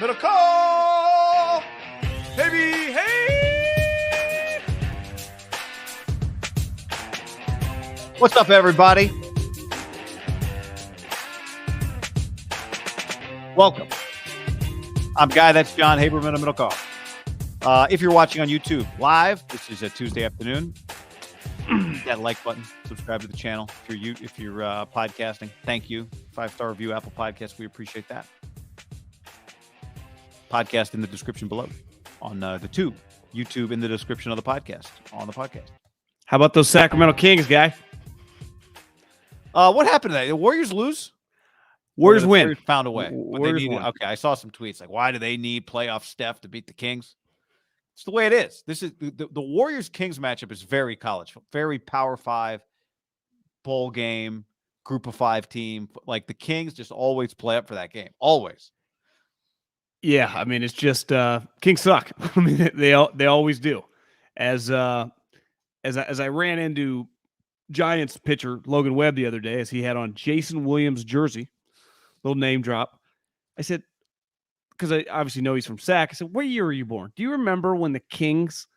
Middle call, baby, hey! What's up, everybody? Welcome. I'm Guy. That's John Haberman of Middlekauff. If you're watching on YouTube live, this is a Tuesday afternoon. Hit that like button. Subscribe to the channel. If you're podcasting, thank you. 5-star review, Apple Podcasts. We appreciate that. Podcast in the description below on the tube. YouTube in the description of the podcast on the podcast. How about those Sacramento Kings, Guy? What happened today? The Warriors lose? Warriors win. Found a way. Warriors won. Okay, I saw some tweets like, why do they need playoff Steph to beat the Kings? It's the way it is. This is the Warriors-Kings matchup is very college, very Power 5 bowl game, group of 5 team. Like the Kings just always play up for that game. Always. Yeah, I mean, it's just Kings suck. I mean, they always do. As I ran into Giants pitcher Logan Webb the other day, as he had on Jason Williams' jersey, little name drop. I said, because I obviously know he's from Sac. I said, what year were you born? Do you remember when the Kings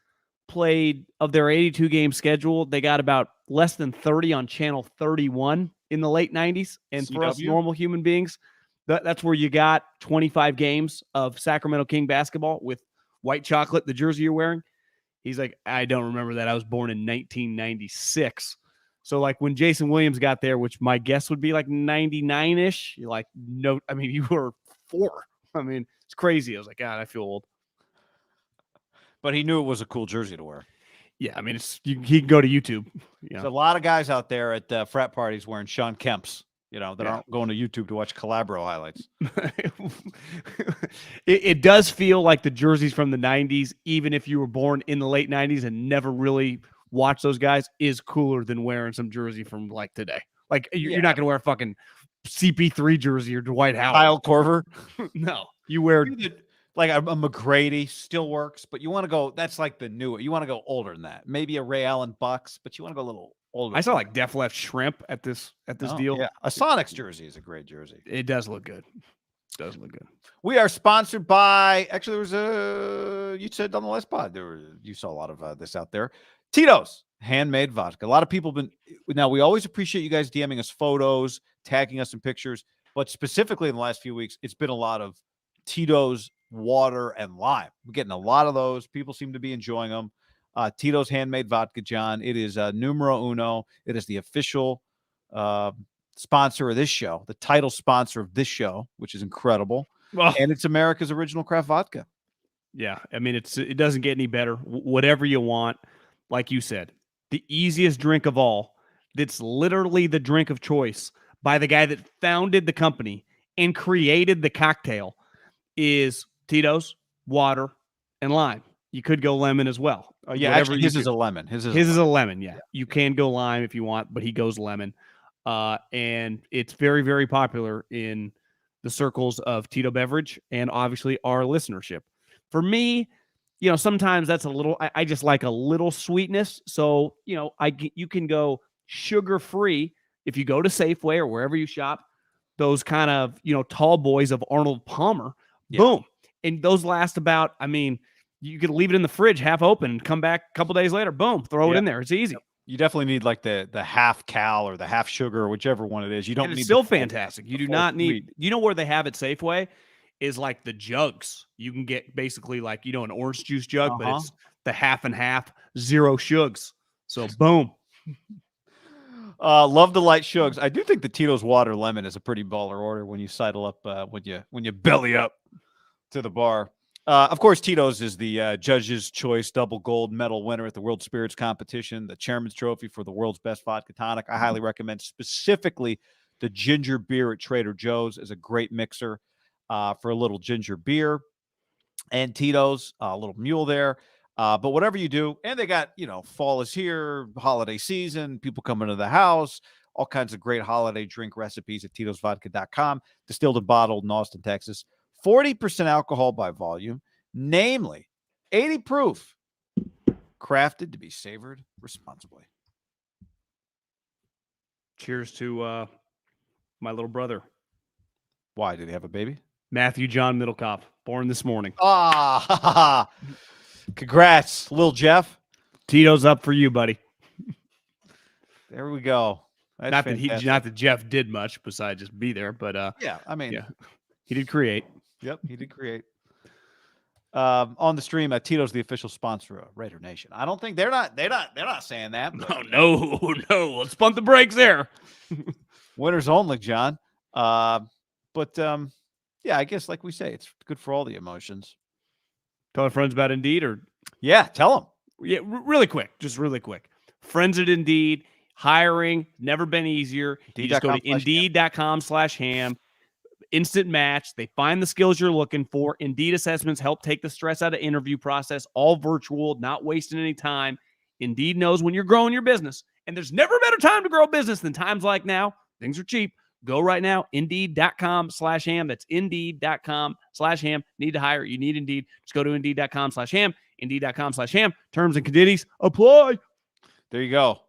played, of their 82-game schedule, they got about less than 30 on Channel 31 in the late 90s? And for us normal human beings, that's where you got 25 games of Sacramento King basketball with white chocolate, the jersey you're wearing. He's like, I don't remember that. I was born in 1996. So, like, when Jason Williams got there, which my guess would be like 99-ish, you're like, no, I mean, you were 4. I mean, it's crazy. I was like, God, I feel old. But he knew it was a cool jersey to wear. Yeah, I mean, he can go to YouTube. There's a lot of guys out there at frat parties wearing Sean Kemp's, that aren't going to YouTube to watch Calabro highlights. It does feel like the jerseys from the 90s, even if you were born in the late 90s and never really watched those guys, is cooler than wearing some jersey from like today. Like you're not going to wear a fucking CP3 jersey or Dwight Howard. Kyle Korver. No, you wear like a McGrady still works, but you want to go. That's like the new. You want to go older than that. Maybe a Ray Allen Bucks, but you want to go a little older. I saw like Def Left Shrimp at this deal. Yeah, a Sonics jersey is a great jersey. It does look good. We are sponsored by. Actually, there was you said on the last pod you saw a lot of this out there. Tito's handmade vodka. A lot of people have been. Now we always appreciate you guys DMing us photos, tagging us in pictures, but specifically in the last few weeks, it's been a lot of Tito's water and lime. We're getting a lot of those. People seem to be enjoying them. Tito's handmade vodka, John. It is numero uno. It is the official sponsor of this show, the title sponsor of this show, which is incredible. Oh. And it's America's original craft vodka. Yeah, I mean, it doesn't get any better. Whatever you want, like you said, the easiest drink of all. That's literally the drink of choice by the guy that founded the company and created the cocktail is Tito's, water, and lime. You could go lemon as well. Actually, his is a lemon. His is a lemon, yeah. You can go lime if you want, but he goes lemon. And it's very, very popular in the circles of Tito Beverage and obviously our listenership. For me, sometimes that's a little, I just like a little sweetness. So, you can go sugar-free if you go to Safeway or wherever you shop, those kind of, tall boys of Arnold Palmer, boom. And those last about, I mean, you could leave it in the fridge half open and come back a couple days later, boom, throw it in there. It's easy. You definitely need like the half cal or the half sugar or whichever one it is. You don't need. It's still fantastic. You do not need. You know where they have it Safeway is like the jugs. You can get basically like an orange juice jug, but it's the half and half, 0 shugs. So boom. Love the light shugs. I do think the Tito's water lemon is a pretty baller order when you sidle up when you belly up to the bar. Of course, Tito's is the Judge's Choice double gold medal winner at the World Spirits Competition, the Chairman's Trophy for the world's best vodka tonic. I highly recommend specifically the ginger beer at Trader Joe's is a great mixer for a little ginger beer. And Tito's, a little mule there. But whatever you do, and they got, fall is here, holiday season, people coming to the house, all kinds of great holiday drink recipes at Tito'sVodka.com, distilled and bottled in Austin, Texas. 40% alcohol by volume, namely 80 proof, crafted to be savored responsibly. Cheers to my little brother. Why? Did he have a baby? Matthew John Middlecoff. born this morning. Ah, congrats, Lil Jeff. Tito's up for you, buddy. There we go. That's Not fantastic. that Jeff did much besides just be there, but Yeah, I mean, yeah, he did create. Yep, he did create. On the stream, Tito's the official sponsor of Raider Nation. I don't think they're not saying that. But No. Let's pump the brakes there. Winners only, John. Yeah, I guess like we say, it's good for all the emotions. Tell our friends about Indeed, or Yeah, tell them. yeah, really quick. Friends at Indeed, hiring never been easier. You just go to Indeed.com/ham. Instant match. They find the skills you're looking for. Indeed assessments help take the stress out of interview process. All virtual, not wasting any time. Indeed knows when you're growing your business, and there's never a better time to grow a business than times like now. Things are cheap. Go right now. Indeed.com/ham. That's Indeed.com/ham. Need to hire? You need Indeed. Just go to Indeed.com/ham. Indeed.com/ham. Terms and conditions apply. There you go.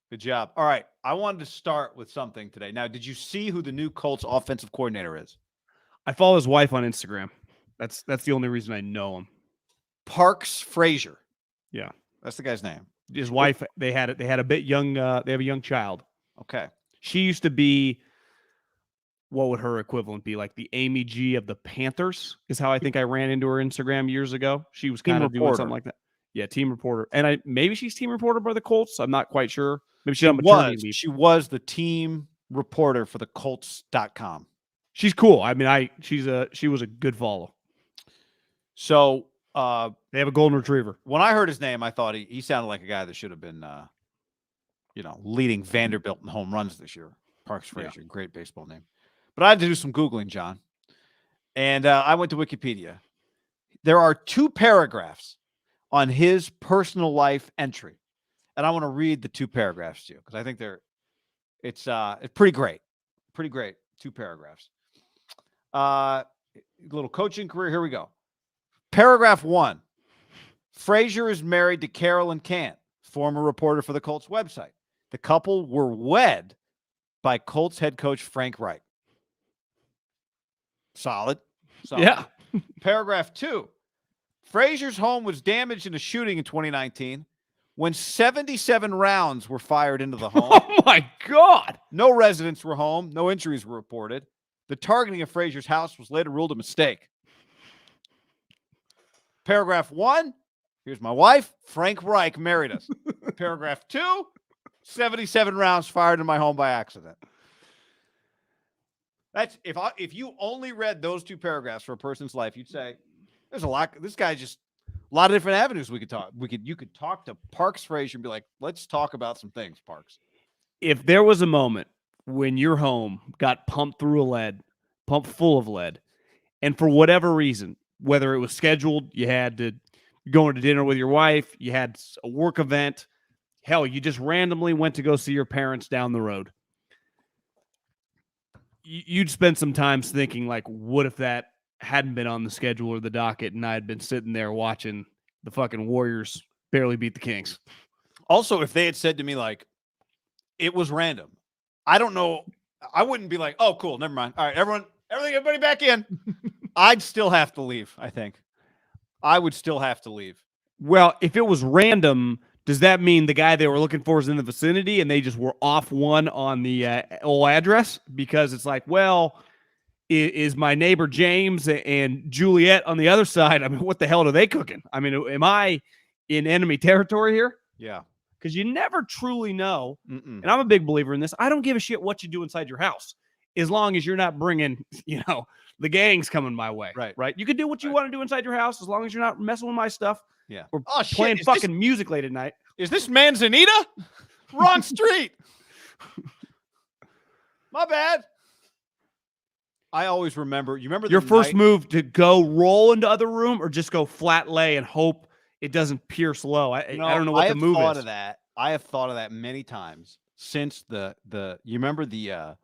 Good job. All right. I wanted to start with something today. Now, did you see who the new Colts offensive coordinator is? I follow his wife on Instagram. That's the only reason I know him. Parks Frazier. Yeah. That's the guy's name. His wife, they had a bit young, they have a young child. Okay. She used to be, what would her equivalent be? Like the Amy G of the Panthers is how I think I ran into her Instagram years ago. She was kind of doing something like that. Yeah, team reporter. And maybe she's team reporter by the Colts. I'm not quite sure. Maybe she's on maternity leave. She was the team reporter for the Colts.com. She's cool. I mean, she was a good follow. So they have a golden retriever. When I heard his name, I thought he sounded like a guy that should have been leading Vanderbilt in home runs this year. Parks Frazier, great baseball name. But I had to do some Googling, John. And I went to Wikipedia. There are 2 paragraphs on his personal life entry. And I want to read the 2 paragraphs to you because I think it's pretty great. Pretty great. 2 paragraphs. Little coaching career. Here we go. Paragraph 1. Frazier is married to Carolyn Cant, former reporter for the Colts website. The couple were wed by Colts head coach Frank Reich. Solid. Yeah. Paragraph 2. Frazier's home was damaged in a shooting in 2019 when 77 rounds were fired into the home. Oh, my God. No residents were home. No injuries were reported. The targeting of Frazier's house was later ruled a mistake. Paragraph 1. Here's my wife. Frank Reich married us. Paragraph 2. 77 rounds fired in my home by accident. That's if you only read those 2 paragraphs for a person's life, you'd say, there's a lot. This guy just a lot of different avenues we could talk. You could talk to Parks Frazier and be like, let's talk about some things, Parks. If there was a moment when your home got pumped full of lead, and for whatever reason, whether it was scheduled, you had to go to dinner with your wife, you had a work event, hell, you just randomly went to go see your parents down the road. You'd spend some time thinking, like, what if that hadn't been on the schedule or the docket and I had been sitting there watching the fucking Warriors barely beat the Kings? Also, if they had said to me, like, it was random, I don't know. I wouldn't be like, oh, cool, never mind. All right, everybody back in. I'd still have to leave, I think. I would still have to leave. Well, if it was random, does that mean the guy they were looking for is in the vicinity and they just were off one on the old address? Because it's like, well, is my neighbor James and Juliet on the other side? I mean, what the hell are they cooking? I mean, am I in enemy territory here? Yeah. Because you never truly know. And I'm a big believer in this. I don't give a shit what you do inside your house, as long as you're not bringing, the gangs coming my way. Right. You can do what you want to do inside your house as long as you're not messing with my stuff. Yeah. Or playing fucking music late at night. Is this Manzanita? Wrong street. My bad. I always remember. You remember your first move to go roll into other room or just go flat lay and hope it doesn't pierce low? I don't know what the move is. I have thought of that many times since you remember the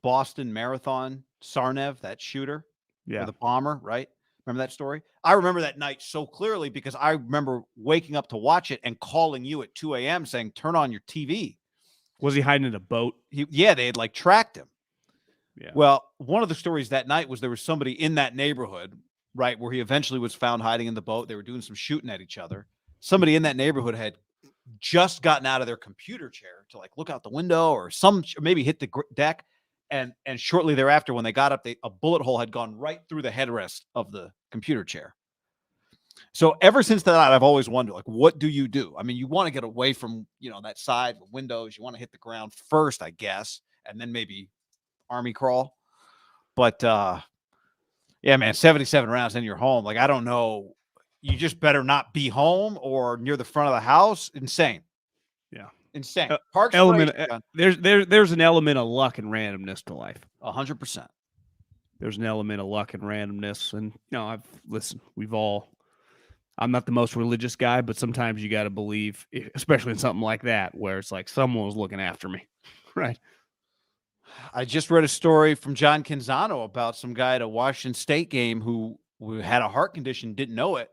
Boston Marathon, Sarnev, that shooter, or the bomber, right? Remember that story? I remember that night so clearly because I remember waking up to watch it and calling you at 2 a.m. saying, turn on your TV. Was he hiding in a boat? They had like tracked him. Yeah. Well, one of the stories that night was there was somebody in that neighborhood, right, where he eventually was found hiding in the boat. They were doing some shooting at each other. Somebody in that neighborhood had just gotten out of their computer chair to like look out the window or maybe hit the deck. And shortly thereafter, when they got up, a bullet hole had gone right through the headrest of the computer chair. So ever since that, I've always wondered, like, what do you do? I mean, you want to get away from, that side, the windows. You want to hit the ground first, I guess, and then maybe army crawl. But, yeah, man, 77 rounds in your home. Like, I don't know. You just better not be home or near the front of the house. Insane. Yeah. Insane. Parks element. Frazier, There's an element of luck and randomness to life. 100%. There's an element of luck and randomness. And, I'm not the most religious guy, but sometimes you got to believe, especially in something like that, where it's like someone was looking after me. Right. I just read a story from John Canzano about some guy at a Washington State game who had a heart condition, didn't know it,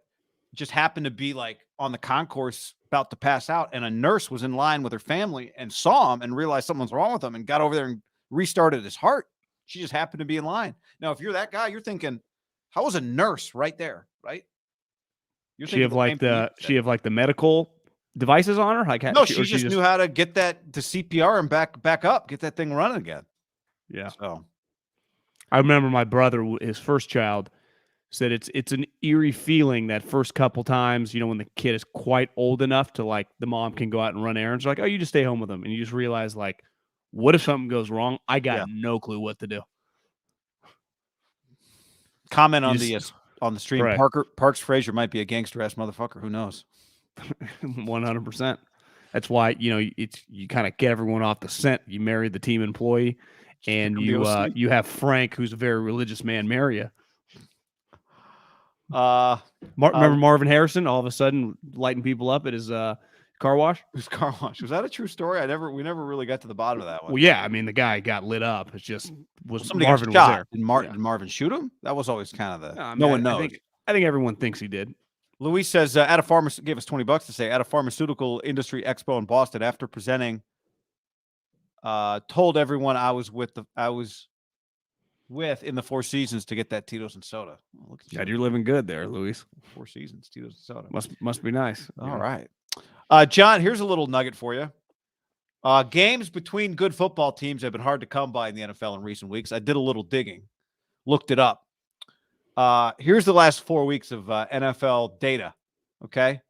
just happened to be like on the concourse about to pass out, and a nurse was in line with her family and saw him and realized something was wrong with him and got over there and restarted his heart. She just happened to be in line. Now, if you're that guy, you're thinking, how was a nurse right there, right? She have like the medical devices on her? Like no, she just knew how to get the CPR and back up, get that thing running again. Yeah. So I remember my brother, his first child, said it's an eerie feeling that first couple times, when the kid is quite old enough to like the mom can go out and run errands. Like, oh, you just stay home with them, and you just realize like, what if something goes wrong? I got no clue what to do. Comment on the stream. Right. Parks Frazier might be a gangster ass motherfucker. Who knows? 100%. That's why you kind of get everyone off the scent. You marry the team employee, and you have Frank, who's a very religious man, marry you. Remember Marvin Harrison all of a sudden lighting people up at his car wash? His car wash. Was that a true story? We never really got to the bottom of that one. Well, yeah, I mean the guy got lit up. It's just somebody Marvin got shot. Was there. Did Marvin shoot him? That was always kind of no one knows. I think everyone thinks he did. Luis says gave us $20 to say at a pharmaceutical industry expo in Boston after presenting, told everyone I was with in the Four Seasons to get that Tito's and soda. Oh, look at you. God, you're living good there, Luis. Four Seasons, Tito's and soda. Must be nice. All right. John, here's a little nugget for you. Games between good football teams have been hard to come by in the NFL in recent weeks. I did a little digging, looked it up. Here's the last 4 weeks of NFL data. Okay.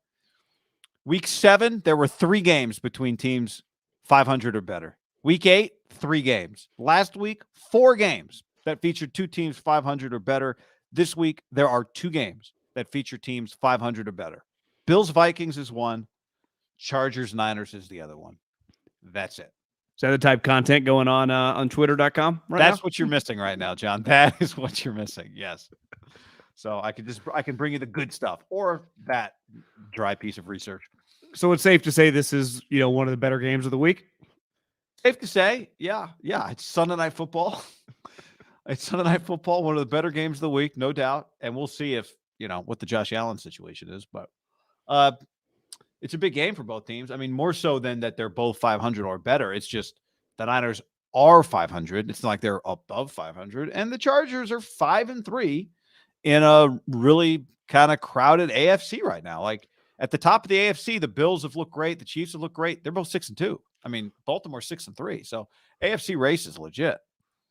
Week 7, there were 3 games between teams 500 or better. Week 8, 3 games. Last week, 4 games that featured 2 teams 500 or better. This week, there are 2 games that feature teams 500 or better. Bills Vikings is one. Chargers Niners is the other one. That's it. Is that the type of content going on Twitter.com right That's now? what you're missing right now, John. That is what you're missing. Yes. So I can bring you the good stuff or that dry piece of research. So it's safe to say this is, one of the better games of the week? Safe to say, yeah. It's Sunday Night Football. It's Sunday Night Football, one of the better games of the week, no doubt. And we'll see if, what the Josh Allen situation is. But it's a big game for both teams. I mean, more so than that they're both 500 or better. It's just the Niners are 500. It's not like they're above 500. And the Chargers are 5-3 in a really kind of crowded AFC right now. Like at the top of the AFC, the Bills have looked great. The Chiefs have looked great. They're both 6-2. I mean, Baltimore's 6-3. So AFC race is legit.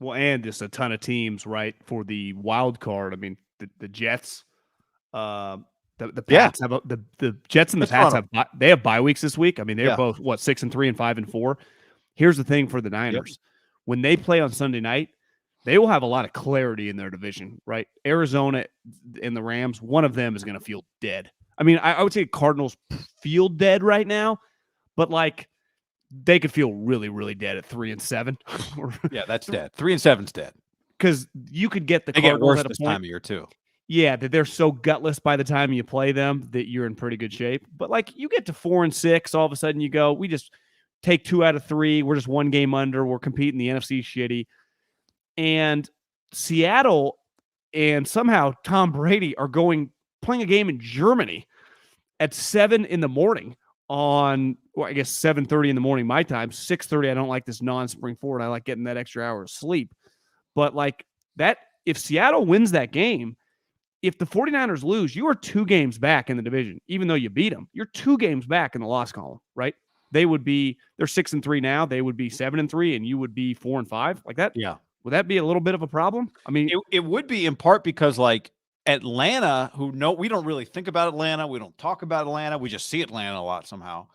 Well, and just a ton of teams, right, for the wild card. I mean, the Jets, the Pats have the Jets and the Pats have bye weeks this week. I mean, they're both 6-3 and 5-4. Here's the thing for the Niners: when they play on Sunday night, they will have a lot of clarity in their division. Right, Arizona and the Rams, one of them is going to feel dead. I mean, I would say Cardinals feel dead right now, but like they could feel really, really dead at 3-7. Yeah, that's dead. 3-7's dead because you could get the they Cardinals get worse at a this point. time of year too. Yeah, that they're so gutless by the time you play them that you're in pretty good shape. But like you get to 4-6, all of a sudden you go, we just take 2 out of 3. We're just 1 game under. We're competing. The NFC shitty. And Seattle and somehow Tom Brady are playing a game in Germany at 7 in the morning on, well, I guess 7:30 in the morning my time. 6:30. I don't like this non-spring forward. I like getting that extra hour of sleep. But like that, if Seattle wins that game, if the 49ers lose, you are 2 games back in the division, even though you beat them. You're 2 games back in the loss column, right? They're 6-3 now. They would be 7-3, and you would be 4-5. Like that. Yeah. Would that be a little bit of a problem? I mean, it would be in part because like Atlanta, we don't really think about Atlanta. We don't talk about Atlanta. We just see Atlanta a lot somehow.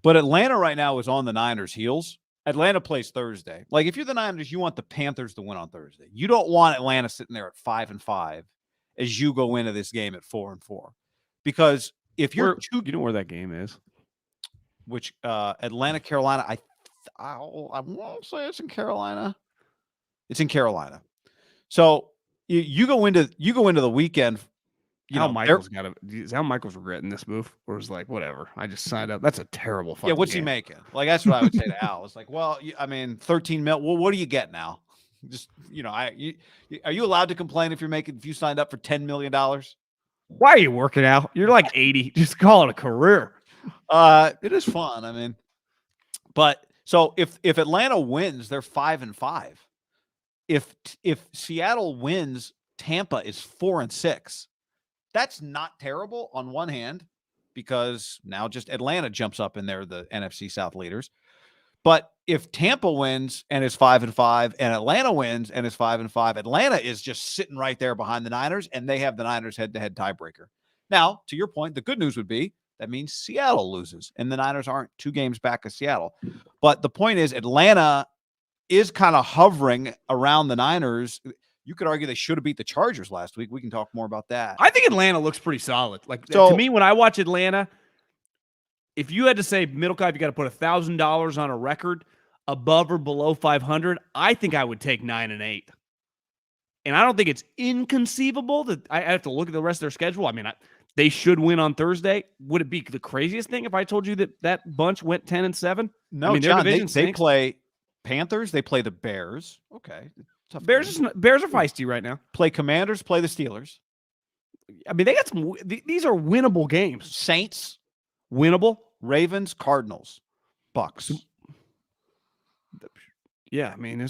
But Atlanta right now is on the Niners' heels. Atlanta plays Thursday. Like if you're the Niners, you want the Panthers to win on Thursday. You don't want Atlanta sitting there at 5-5 as you go into this game at 4-4. Because if you're you know where that game is? Which Atlanta, Carolina, I won't say it's in Carolina. It's in Carolina. So you go into the weekend. Al Michael's regretting this move, or is like, whatever, I just signed up. That's a terrible fucking what's game. he making? Like that's what I would say to Al. It's like, well, I mean, 13 mil. Well, what do you get now? Just are you allowed to complain if you signed up for $10 million? Why are you working out? You're like 80. Just call it a career. It is fun. I mean, but so if Atlanta wins, they're 5-5. If Seattle wins, Tampa is 4-6. That's not terrible on one hand, because now just Atlanta jumps up and they're the NFC South leaders. But if Tampa wins and is 5-5, and Atlanta wins and is 5-5, Atlanta is just sitting right there behind the Niners, and they have the Niners head-to-head tiebreaker. Now, to your point, the good news would be that means Seattle loses, and the Niners aren't 2 games back of Seattle. But the point is, Atlanta is kind of hovering around the Niners. You could argue they should have beat the Chargers last week. We can talk more about that. I think Atlanta looks pretty solid. Like to me, when I watch Atlanta, if you had to say, Middlekauff, you got to put $1,000 on a record above or below 500, I think I would take 9-8. And I don't think it's inconceivable that I have to look at the rest of their schedule. I mean, they should win on Thursday. Would it be the craziest thing if I told you that bunch went 10-7? No, I mean, John, they play Panthers. They play the Bears. Okay. Bears are feisty right now. Play Commanders, play the Steelers. I mean, they got these are winnable games. Saints, winnable. Ravens, Cardinals, Bucks. Yeah, I mean,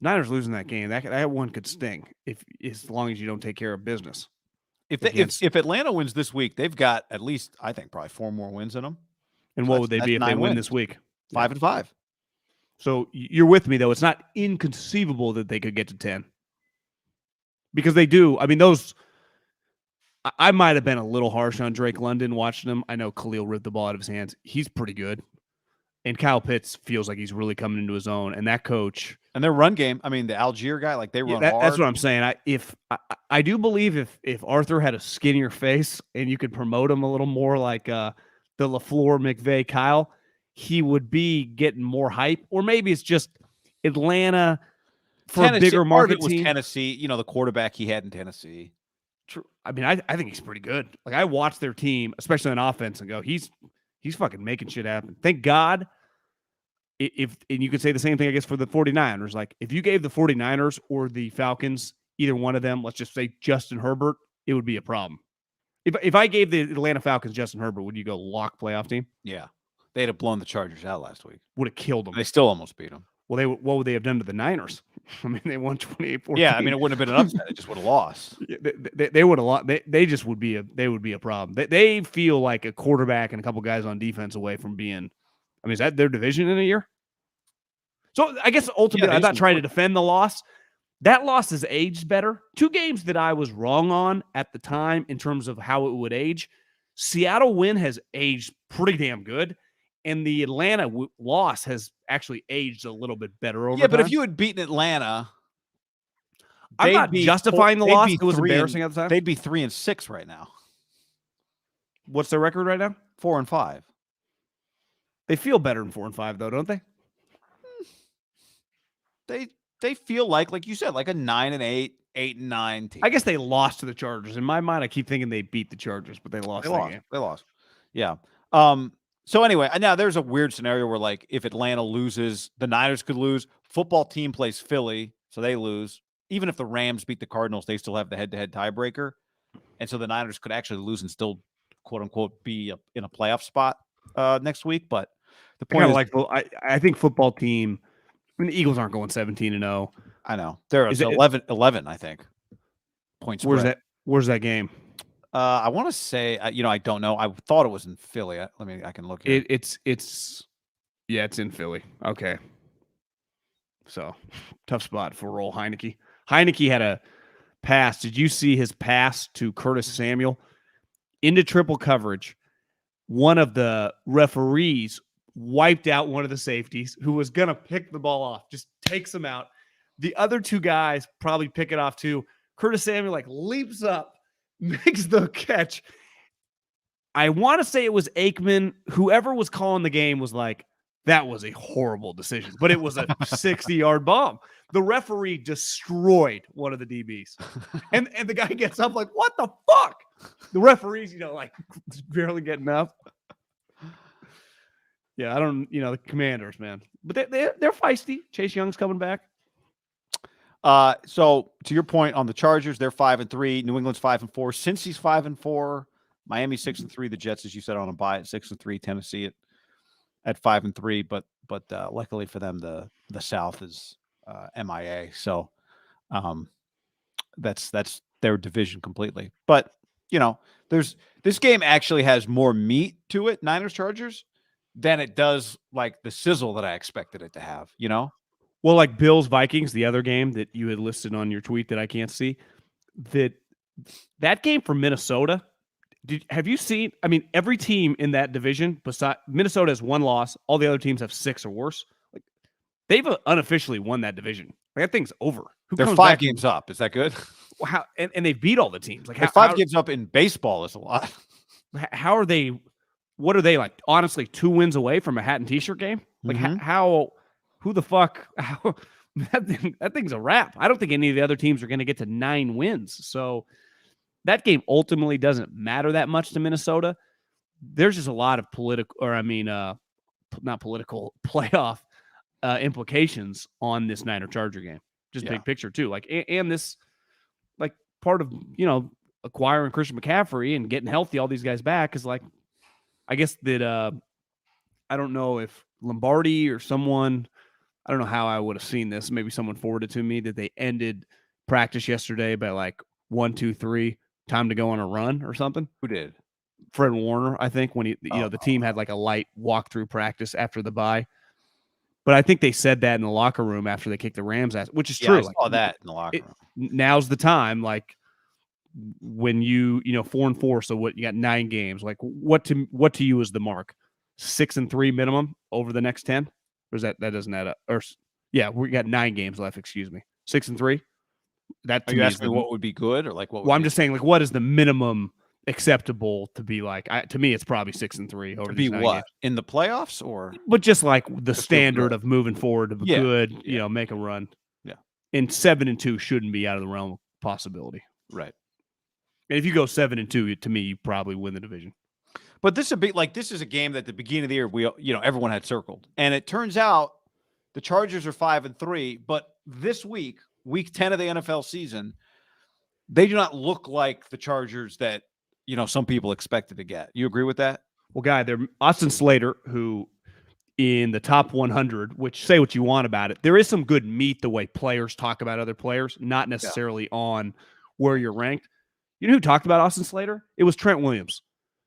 Niners losing that game. That one could sting as long as you don't take care of business. If Atlanta wins this week, they've got at least, I think, probably 4 more wins in them. And what would they be if they win this week? 5-5. So you're with me, though. It's not inconceivable that they could get to 10. Because they do. I mean, I might have been a little harsh on Drake London watching him. I know Khalil ripped the ball out of his hands. He's pretty good. And Kyle Pitts feels like he's really coming into his own. And that coach. And their run game, I mean, the Algier guy, like they run hard. That's what I'm saying. I do believe if Arthur had a skinnier face and you could promote him a little more like the LaFleur, McVay, Kyle, he would be getting more hype. Or maybe it's just Atlanta for a bigger market team. Was Tennessee, the quarterback he had in Tennessee. True. I mean, I think he's pretty good. Like I watch their team, especially on offense, and go, he's fucking making shit happen. Thank God. And you could say the same thing, I guess, for the 49ers. Like if you gave the 49ers or the Falcons, either one of them, let's just say Justin Herbert, it would be a problem. If I gave the Atlanta Falcons Justin Herbert, would you go lock playoff team? Yeah. They'd have blown the Chargers out last week. Would have killed them. They still almost beat them. Well, what would they have done to the Niners? I mean, they won 28-14. Yeah, I mean, it wouldn't have been an upset. It just would have lost. They would have lost. They just would be a problem. They feel like a quarterback and a couple guys on defense away from being. I mean, is that their division in a year? So I guess ultimately, I'm not trying to defend the loss. That loss has aged better. 2 games that I was wrong on at the time in terms of how it would age. Seattle win has aged pretty damn good. And the Atlanta loss has actually aged a little bit better over time. But if you had beaten Atlanta, I'm not justifying the loss. It was embarrassing at the time. They'd be 3-6 right now. What's their record right now? 4-5. They feel better than 4-5, though, don't they? They feel like you said, like a 9-8, 8-9 team. I guess they lost to the Chargers. In my mind, I keep thinking they beat the Chargers, but they lost. They lost. Yeah. So anyway, now there's a weird scenario where, like, if Atlanta loses, the Niners could lose. Football team plays Philly, so they lose. Even if the Rams beat the Cardinals, they still have the head-to-head tiebreaker. And so the Niners could actually lose and still, quote-unquote, be in a playoff spot next week. But the point is, I think football team, mean, the Eagles aren't going 17-0. I know. There Is is it- 11, I think. Points. Where's that game? I want to say, I don't know. I thought it was in Philly. I can look here. It's in Philly. Okay. So tough spot for Roll Heineke. Heineke had a pass. Did you see his pass to Curtis Samuel into triple coverage? One of the referees wiped out one of the safeties who was going to pick the ball off, just takes him out. The other two guys probably pick it off too. Curtis Samuel leaps up, makes the catch. I want to say it was Aikman. Whoever was calling the game was like, that was a horrible decision, but it was a 60-yard bomb. The referee destroyed one of the DBs. And the guy gets up like, what the fuck? The referee's, barely getting up. Yeah, I don't, the Commanders, man. But they're feisty. Chase Young's coming back. So to your point on the Chargers, they're 5-3. New England's 5-4. Cincy's 5-4. Miami 6-3. The Jets, as you said, on a bye at 6-3. Tennessee at 5-3. But luckily for them, the South is MIA. So that's their division completely. But this game actually has more meat to it, Niners Chargers, than it does like the sizzle that I expected it to have. Well, like Bills Vikings, the other game that you had listed on your tweet that I can't see, that game for Minnesota. Have you seen? I mean, every team in that division, besides Minnesota, has one loss. All the other teams have 6 or worse. Like they've unofficially won that division. Like that thing's over. They're 5 games up. Is that good? How and they beat all the teams. Like 5 games up in baseball is a lot. How are they? What are they like? Honestly, 2 wins away from a hat and T-shirt game. Like how? Who the fuck? That thing's a wrap. I don't think any of the other teams are going to get to 9 wins. So that game ultimately doesn't matter that much to Minnesota. There's just a lot of not political playoff implications on this Niner Charger game. Just big picture too. Like and this like part of acquiring Christian McCaffrey and getting healthy, all these guys back is like, I guess that I don't know if Lombardi or someone. I don't know how I would have seen this. Maybe someone forwarded to me that they ended practice yesterday by like 1, 2, 3, time to go on a run or something. Who did? Fred Warner, I think, when the team had like a light walkthrough practice after the bye. But I think they said that in the locker room after they kicked the Rams ass, which is true. I saw that in the locker room. Now's the time, like when 4-4. So what, you got 9 games. Like what to you is the mark? 6-3 minimum over the next 10? Or is that doesn't add up? Or yeah, we got 9 games left. Excuse me, 6-3. That Are you asking me what would be good, or like what? Well, I'm just saying, like, what is the minimum acceptable to be like? To me, it's probably 6-3 over to be what games. In the playoffs, or but just like the standard of moving forward to Yeah. good, make a run. Yeah, and 7-2 shouldn't be out of the realm of possibility. Right. And if you go 7-2, to me, you probably win the division. But this is a game that at the beginning of the year everyone had circled, and it turns out the Chargers are 5-3. But this week 10 of the NFL season, they do not look like the Chargers that some people expected to get. You agree with that? Well, they're Austin Slater, who in the top 100, which say what you want about it, there is some good meat the way players talk about other players, not necessarily on where you're ranked. You know who talked about Austin Slater? It was Trent Williams,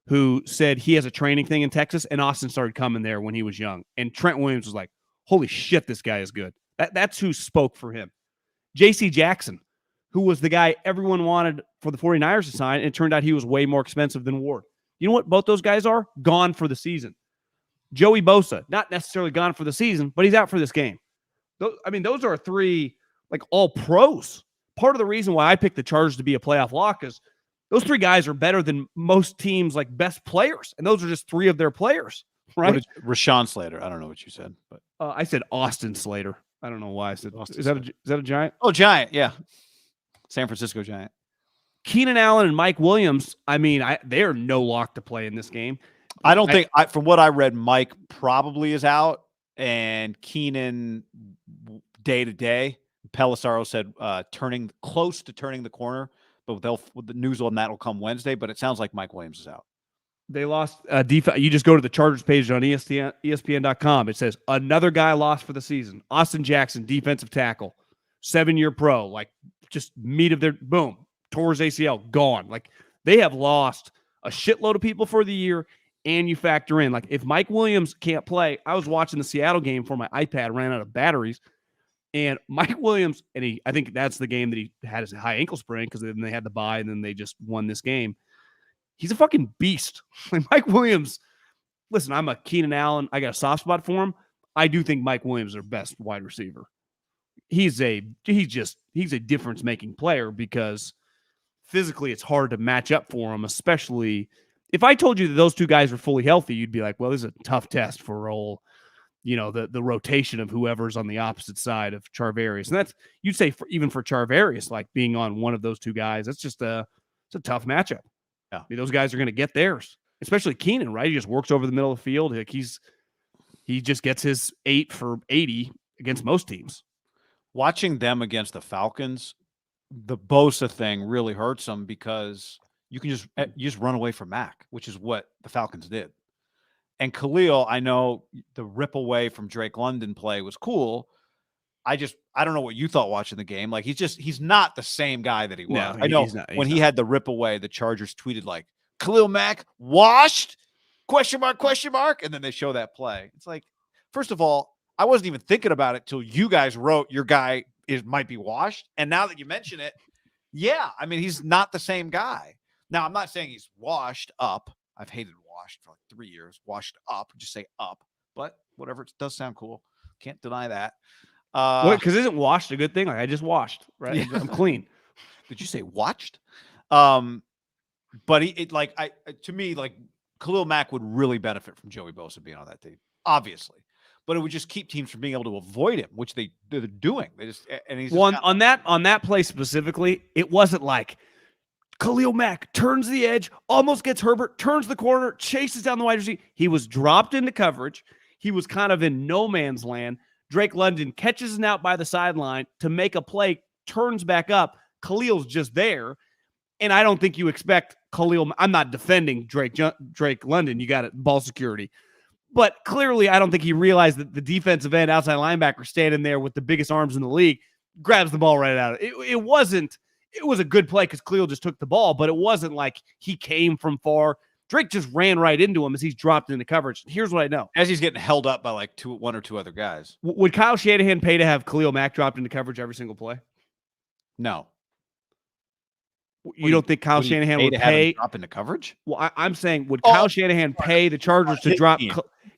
who said he has a training thing in Texas, and Austin started coming there when he was young. And Trent Williams was like, holy shit, this guy is good. That's who spoke for him. J.C. Jackson, who was the guy everyone wanted for the 49ers to sign, and it turned out he was way more expensive than Ward. You know what both those guys are? Gone for the season. Joey Bosa, not necessarily gone for the season, but he's out for this game. Those are 3 like all pros. Part of the reason why I picked the Chargers to be a playoff lock is those 3 guys are better than most teams' like best players, and those are just 3 of their players, right? Rashawn Slater. I don't know what you said, but I said Austin Slater. I don't know why I said Austin. Is that a Giant? Oh, Giant, yeah. San Francisco Giant. Keenan Allen and Mike Williams, they are no lock to play in this game. I don't think, from what I read, Mike probably is out, and Keenan day to day. Pelissaro said turning the corner, but the news on that will come Wednesday. But it sounds like Mike Williams is out. They lost defense. You just go to the Chargers page on ESPN.com. It says another guy lost for the season. Austin Jackson, defensive tackle, 7-year pro, like just meat of their boom, tore his ACL, gone. Like they have lost a shitload of people for the year. And you factor in, like, if Mike Williams can't play, I was watching the Seattle game before my iPad ran out of batteries. And Mike Williams, and I think that's the game that he had his high ankle sprain because then they had the bye and then they just won this game. He's a fucking beast. Like Mike Williams, listen, I'm a Keenan Allen. I got a soft spot for him. I do think Mike Williams is their best wide receiver. He's a difference-making player because physically it's hard to match up for him, especially if I told you that those two guys were fully healthy, you'd be like, well, this is a tough test for all, the rotation of whoever's on the opposite side of Charvarius. And that's, you'd say even for Charvarius, like being on one of those two guys, that's just it's a tough matchup. Yeah. I mean, those guys are going to get theirs, especially Keenan, right? He just works over the middle of the field. Like he just gets his 8 for 80 against most teams. Watching them against the Falcons, the Bosa thing really hurts them because you just run away from Mac, which is what the Falcons did. And Khalil, I know the rip away from Drake London play was cool. I don't know what you thought watching the game. Like he's not the same guy that he was. No, I know he's not. He had the rip away, the Chargers tweeted like Khalil Mack washed ? And then they show that play. It's like, first of all, I wasn't even thinking about it till you guys wrote your guy might be washed. And now that you mention it, yeah, I mean, he's not the same guy. Now, I'm not saying he's washed up. I've hated washed for like 3 years. Washed up, just say up. But whatever, it does sound cool. Can't deny that. Because isn't washed a good thing? Like I just washed, right? Yeah. I'm clean. Did you say watched? But to me, like Khalil Mack would really benefit from Joey Bosa being on that team, obviously. But it would just keep teams from being able to avoid him, which they're doing. He's on that play specifically. It wasn't like Khalil Mack turns the edge, almost gets Herbert, turns the corner, chases down the wide receiver. He was dropped into coverage. He was kind of in no man's land. Drake London catches an out by the sideline to make a play, turns back up. Khalil's just there. And I don't think you expect Khalil. I'm not defending Drake London. You got it, ball security. But clearly, I don't think he realized that the defensive end outside linebacker standing there with the biggest arms in the league grabs the ball right out of it. It was a good play because Khalil just took the ball, but it wasn't like he came from far. Drake just ran right into him as he's dropped into coverage. Here's what I know. As he's getting held up by like one or two other guys. Would Kyle Shanahan pay to have Khalil Mack dropped into coverage every single play? No. You don't think Kyle Shanahan would pay drop into coverage? Well, I'm saying, would Kyle Shanahan pay the Chargers to drop?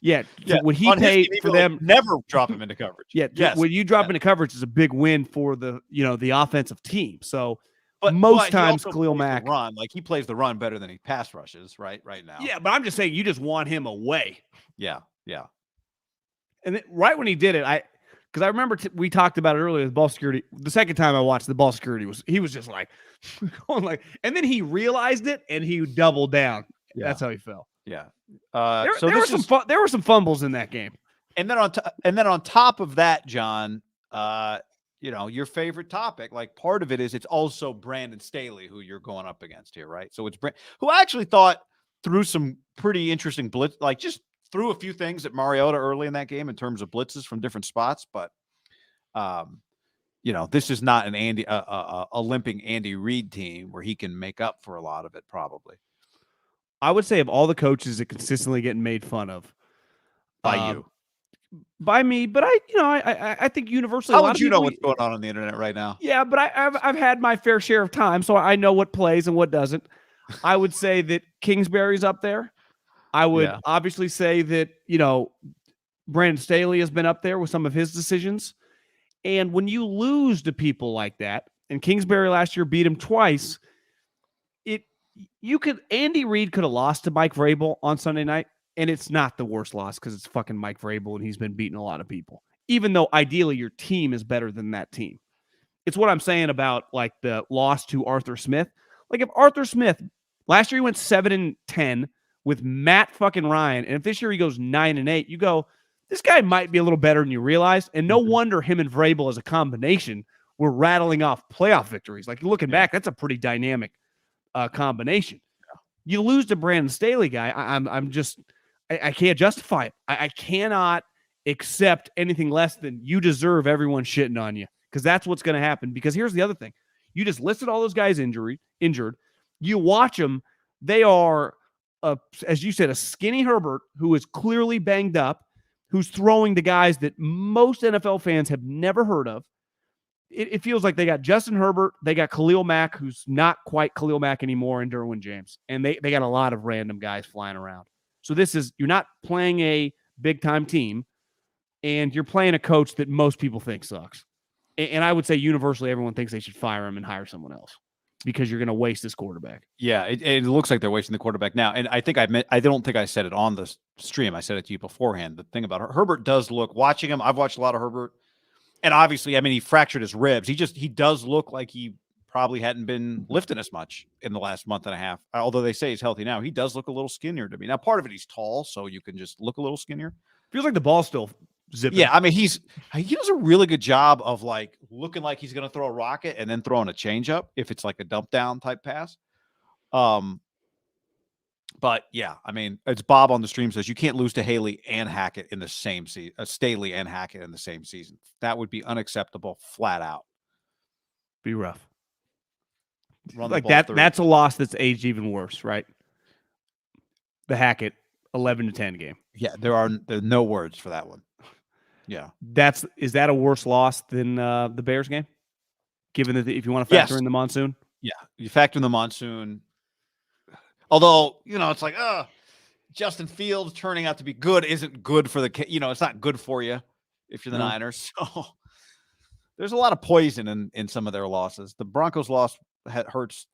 Yeah. Would he pay for them? Never drop him into coverage. Yeah. Yes. When you drop into coverage, is a big win for the offensive team. So most times Khalil Mack run, like he plays the run better than he pass rushes right now. Yeah, but I'm just saying you just want him away. Yeah. And then, right when he did it, because I remember we talked about it earlier with ball security. The second time I watched the ball security he was just like going like, and then he realized it and he doubled down. Yeah. That's how he fell. Yeah. There were some fumbles in that game. And then on top of that, John, your favorite topic, like part of it is it's also Brandon Staley who you're going up against here, right? So it's who I actually thought threw some pretty interesting blitz, like just threw a few things at Mariota early in that game in terms of blitzes from different spots, but this is not an a limping Andy Reid team where he can make up for a lot of it probably. I would say of all the coaches that consistently getting made fun of by me, but I think universally. How would you know what's going on the internet right now? Yeah, but I've had my fair share of time, so I know what plays and what doesn't. I would say that Kingsbury's up there. I would obviously say that Brandon Staley has been up there with some of his decisions, and when you lose to people like that, and Kingsbury last year beat him twice, Andy Reid could have lost to Mike Vrabel on Sunday night. And it's not the worst loss because it's fucking Mike Vrabel and he's been beating a lot of people. Even though ideally your team is better than that team. It's what I'm saying about like the loss to Arthur Smith. Like if Arthur Smith, last year he went 7-10 with Matt fucking Ryan. And if this year he goes 9-8, you go, this guy might be a little better than you realize. And no wonder him and Vrabel as a combination were rattling off playoff victories. Like looking back, that's a pretty dynamic combination. You lose to Brandon Staley guy. I can't justify it. I cannot accept anything less than you deserve everyone shitting on you, because that's what's going to happen. Because here's the other thing. You just listed all those guys injured. You watch them. They are, as you said, a skinny Herbert who is clearly banged up, who's throwing to guys that most NFL fans have never heard of. It feels like they got Justin Herbert, they got Khalil Mack, who's not quite Khalil Mack anymore, and Derwin James. And they got a lot of random guys flying around. So you're not playing a big-time team, and you're playing a coach that most people think sucks. And I would say universally everyone thinks they should fire him and hire someone else because you're going to waste this quarterback. Yeah, it looks like they're wasting the quarterback now. And I don't think I said it on the stream. I said it to you beforehand. The thing about Herbert does look, watching him, I've watched a lot of Herbert. And obviously, I mean, he fractured his ribs. He does look like he probably hadn't been lifting as much in the last month and a half. Although they say he's healthy now, he does look a little skinnier to me. Now, part of it, he's tall, so you can just look a little skinnier. Feels like the ball's still zipping. Yeah, I mean, he does a really good job of like looking like he's going to throw a rocket and then throwing a changeup if it's like a dump down type pass. But yeah, I mean, it's Bob on the stream says you can't lose to Haley and Hackett in the same season. Staley and Hackett in the same season. That would be unacceptable, flat out. Be rough. Run like that. That's a loss that's aged even worse, right? The Hackett 11-10 game. Yeah, there are no words for that one. Yeah, is that a worse loss than the Bears game? Given that if you want to factor in the monsoon, yeah, you factor in the monsoon. Although, it's like, Justin Fields turning out to be good isn't good for it's not good for you if you're the Niners. So there's a lot of poison in some of their losses. The Broncos loss hurts.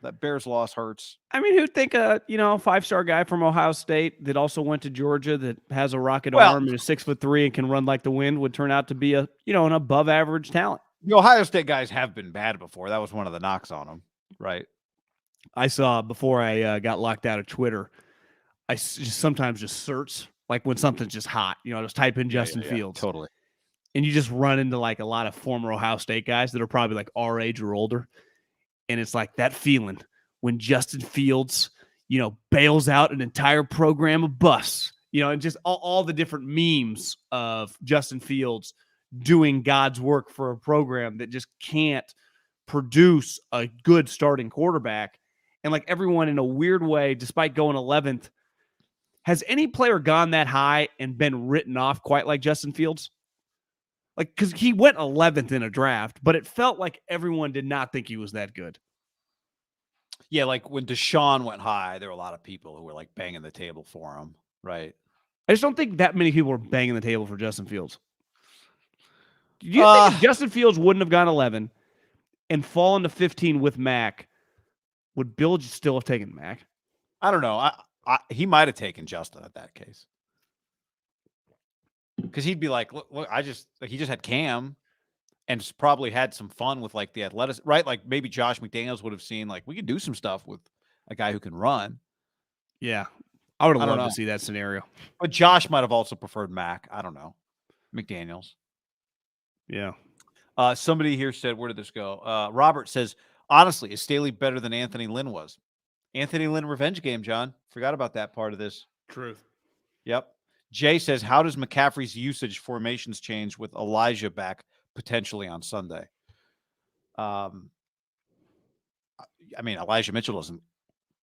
That Bears loss hurts. I mean, who'd think a 5-star guy from Ohio State that also went to Georgia that has a rocket arm and is 6'3" and can run like the wind would turn out to be an above average talent. The Ohio State guys have been bad before. That was one of the knocks on them, right? I saw before I got locked out of Twitter, I sometimes just search, like when something's just hot, just type in Justin Fields. Totally. And you just run into like a lot of former Ohio State guys that are probably like our age or older. And it's like that feeling when Justin Fields, bails out an entire program of busts, and just all the different memes of Justin Fields doing God's work for a program that just can't produce a good starting quarterback. And like everyone in a weird way, despite going 11th, has any player gone that high and been written off quite like Justin Fields? Like, because he went 11th in a draft, but it felt like everyone did not think he was that good. Yeah, like when Deshaun went high, there were a lot of people who were like banging the table for him, right? I just don't think that many people were banging the table for Justin Fields. Do you think if Justin Fields wouldn't have gone 11 and fallen to 15 with Mac, would Bill still have taken Mac? I don't know. He might have taken Justin at that case. Because he'd be like, look, he just had Cam and probably had some fun with like the athleticism, right? Like maybe Josh McDaniels would have seen like we could do some stuff with a guy who can run. Yeah. I would have loved to see that scenario. But Josh might have also preferred Mac. I don't know. McDaniels. Yeah. Somebody here said, where did this go? Robert says, honestly, is Staley better than Anthony Lynn was? Anthony Lynn revenge game, John. Forgot about that part of this. Truth. Yep. Jay says, how does McCaffrey's usage formations change with Elijah back potentially on Sunday? I mean, Elijah Mitchell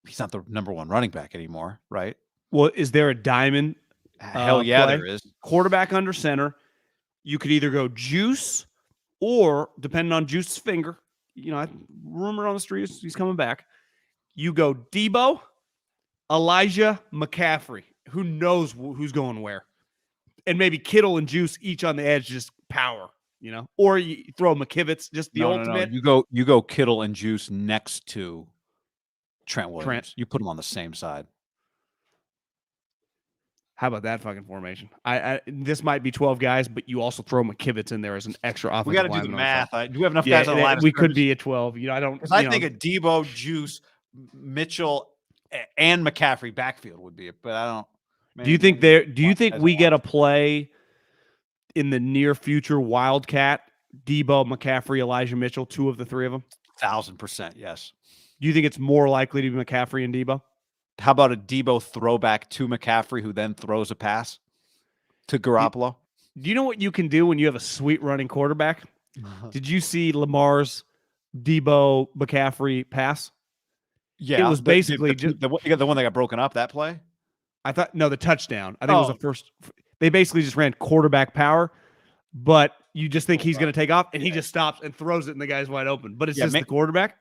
he's not the number one running back anymore, right? Well, is there a diamond? Hell yeah, play? there is. Quarterback under center. You could either go Juice or, depending on Juice's finger, rumor on the street he's coming back. You go Debo, Elijah, McCaffrey. Who knows who's going where? And maybe Kittle and Juice each on the edge, just power, Or you throw McKivitz, just the ultimate. No. You go Kittle and Juice next to Trent Williams. You put them on the same side. How about that fucking formation? This might be 12 guys, but you also throw McKivitz in there as an extra offensive. We got to do the math. Do we have enough guys on the line? We could be at 12. I don't. Because I think a Debo, Juice, Mitchell, and McCaffrey backfield would be it, but I don't. Do you think we get a play in the near future? Wildcat, Debo, McCaffrey, Elijah Mitchell, 2 of the 3 of them. 1,000%, yes. Do you think it's more likely to be McCaffrey and Debo? How about a Debo throwback to McCaffrey, who then throws a pass to Garoppolo? Do you know what you can do when you have a sweet running quarterback? Did you see Lamar's Debo McCaffrey pass? Yeah, it was basically just the one that got broken up. That play. I thought the touchdown. I think it was the first. They basically just ran quarterback power, but you just think he's going to take off, and he just stops and throws it, and the guy's wide open. But it's just the quarterback.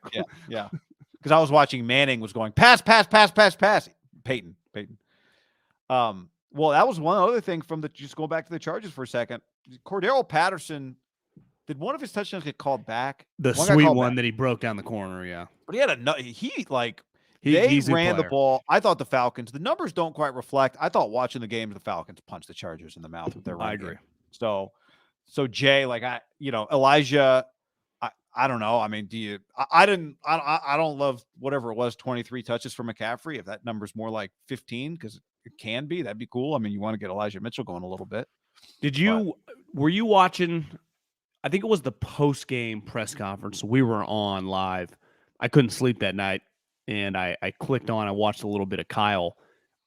Yeah. Because I was watching Manning was going pass. Peyton. Well, that was one other thing from just going back to the Chargers for a second. Cordero Patterson, did one of his touchdowns get called back? The sweet one that he broke down the corner, yeah. But he had they ran the ball. I thought the Falcons, the numbers don't quite reflect. I thought watching the game, the Falcons punched the Chargers in the mouth with their run. I agree. So Jay, Elijah, I don't know. I mean, I don't love whatever it was, 23 touches for McCaffrey. If that number's more like 15, because it can be, that'd be cool. I mean, you want to get Elijah Mitchell going a little bit. Were you watching? I think it was the post-game press conference. We were on live. I couldn't sleep that night, and I clicked on. I watched a little bit of Kyle,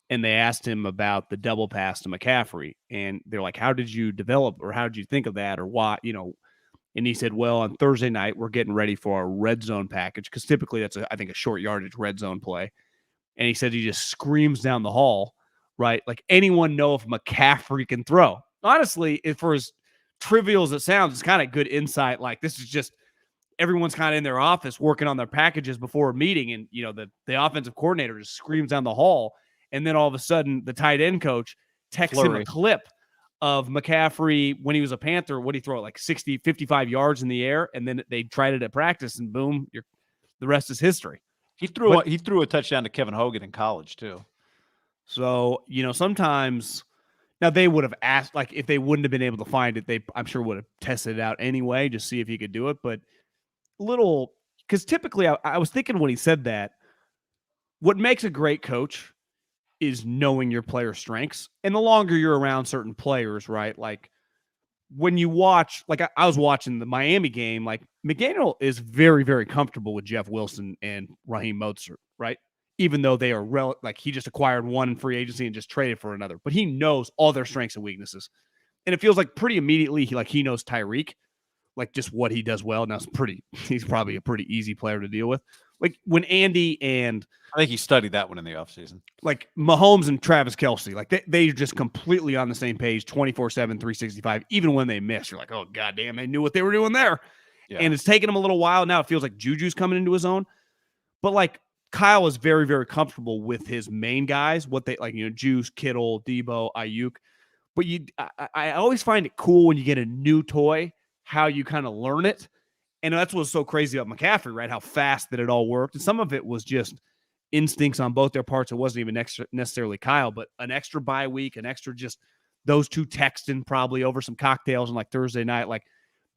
and they asked him about the double pass to McCaffrey, and they're like, "How did you develop, or how did you think of that, or why?" And he said, "Well, on Thursday night, we're getting ready for our red zone package because typically that's I think a short yardage red zone play." And he said he just screams down the hall, right? Like, anyone know if McCaffrey can throw? Honestly, for as trivial as it sounds, it's kind of good insight. Like, this is just everyone's kind of in their office working on their packages before a meeting, and the offensive coordinator just screams down the hall, and then all of a sudden the tight end coach texts him a clip of McCaffrey when he was a Panther. What did he throw, like 60, 55 yards in the air, and then they tried it at practice, and boom, the rest is history. He threw a touchdown to Kevin Hogan in college too. So sometimes. Now, they would have asked, like, if they wouldn't have been able to find it, I'm sure would have tested it out anyway, just see if he could do it. But because typically I was thinking when he said that, what makes a great coach is knowing your player strengths. And the longer you're around certain players, right? Like, when you watch, like I was watching the Miami game, like, McDaniel is very, very comfortable with Jeff Wilson and Raheem Mostert, right? Even though they are he just acquired one in free agency and just traded for another, but he knows all their strengths and weaknesses. And it feels like pretty immediately he knows Tyreek, like just what he does well. Now he's probably a pretty easy player to deal with. Like when Andy and I think he studied that one in the offseason. Like Mahomes and Travis Kelce, like they're just completely on the same page 24/7, 365. Even when they miss, you're like, oh goddamn, they knew what they were doing there. Yeah. And it's taken him a little while. Now it feels like Juju's coming into his own, but like Kyle is very, very comfortable with his main guys, what they like, Juice, Kittle, Debo, Ayuk. But I always find it cool when you get a new toy, how you kind of learn it. And that's what's so crazy about McCaffrey, right? How fast that it all worked. And some of it was just instincts on both their parts. It wasn't even necessarily Kyle, but an extra bye week, an extra just those two texting probably over some cocktails on like Thursday night. Like,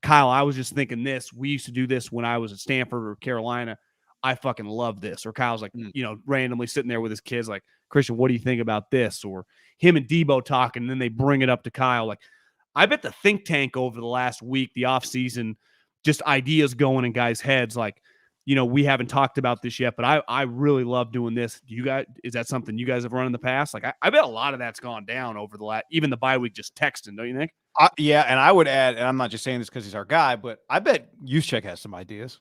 Kyle, I was just thinking this. We used to do this when I was at Stanford or Carolina. I fucking love this. Or Kyle's like, randomly sitting there with his kids like, Christian, what do you think about this? Or him and Debo talking, and then they bring it up to Kyle. Like, I bet the think tank over the last week, the offseason, just ideas going in guys' heads. Like, we haven't talked about this yet, but I really love doing this. Is that something you guys have run in the past? Like, I bet a lot of that's gone down over the last, even the bye week, just texting, don't you think? Yeah. And I would add, and I'm not just saying this because he's our guy, but I bet Juszczyk has some ideas.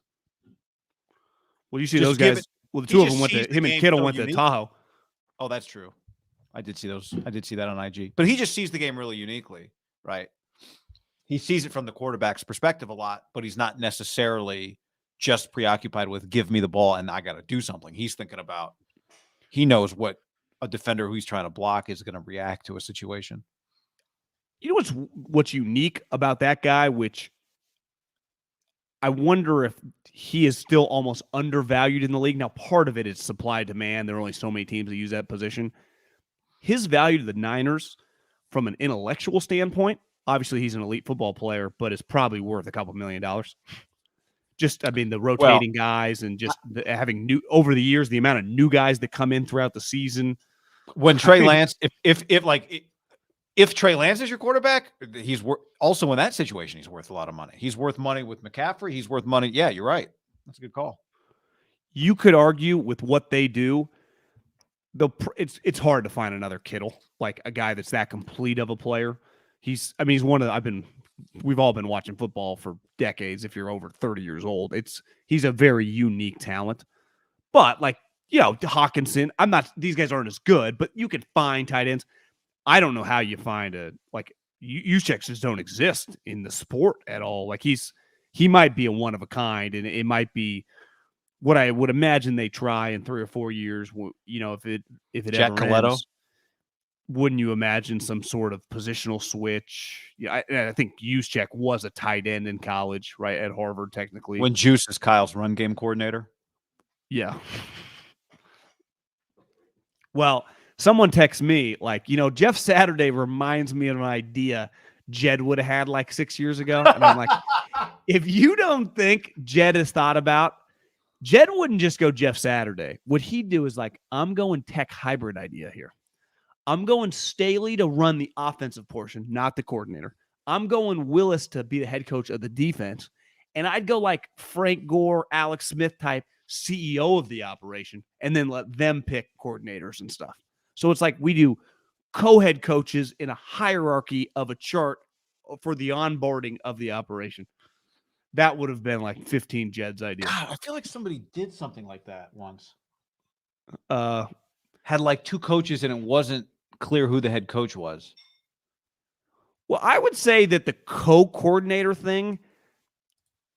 Well, you see those guys. The two of them him and Kittle went to Tahoe. Oh, that's true. I did see those. I did see that on IG. But he just sees the game really uniquely, right? He sees it from the quarterback's perspective a lot, but he's not necessarily just preoccupied with give me the ball and I got to do something. He's thinking about, he knows what a defender who he's trying to block is going to react to a situation. You know what's unique about that guy, which I wonder if he is still almost undervalued in the league. Now, part of it is supply demand. There are only so many teams that use that position. His value to the Niners from an intellectual standpoint, obviously he's an elite football player, but it's probably worth a couple $1 million. The rotating guys and just having over the years, the amount of new guys that come in throughout the season. When Trey Lance, if Trey Lance is your quarterback, he's also in that situation, he's worth a lot of money. He's worth money with McCaffrey. He's worth money. Yeah, you're right. That's a good call. You could argue with what they do. it's hard to find another Kittle, like a guy that's that complete of a player. He's one of we've all been watching football for decades. If you're over 30 years old, he's a very unique talent. But like, Hawkinson, these guys aren't as good, but you can find tight ends. I don't know how you find Juszczyk just don't exist in the sport at all. Like he might be a one of a kind, and it might be what I would imagine they try in 3 or 4 years. If it Jack ever Coletto. ends, wouldn't you imagine some sort of positional switch? Yeah, I think Juszczyk was a tight end in college, right, at Harvard, technically. When Juice is Kyle's run game coordinator. Yeah. Well, someone texts me like, Jeff Saturday reminds me of an idea Jed would have had like 6 years ago. And I'm like, if you don't think Jed has thought about, Jed wouldn't just go Jeff Saturday. What he'd do is like, I'm going tech hybrid idea here. I'm going Staley to run the offensive portion, not the coordinator. I'm going Willis to be the head coach of the defense. And I'd go like Frank Gore, Alex Smith type CEO of the operation, and then let them pick coordinators and stuff. So it's like we do co-head coaches in a hierarchy of a chart for the onboarding of the operation. That would have been like 15 Jed's idea. God, I feel like somebody did something like that once. Had like 2 coaches and it wasn't clear who the head coach was. Well, I would say that the co-coordinator thing,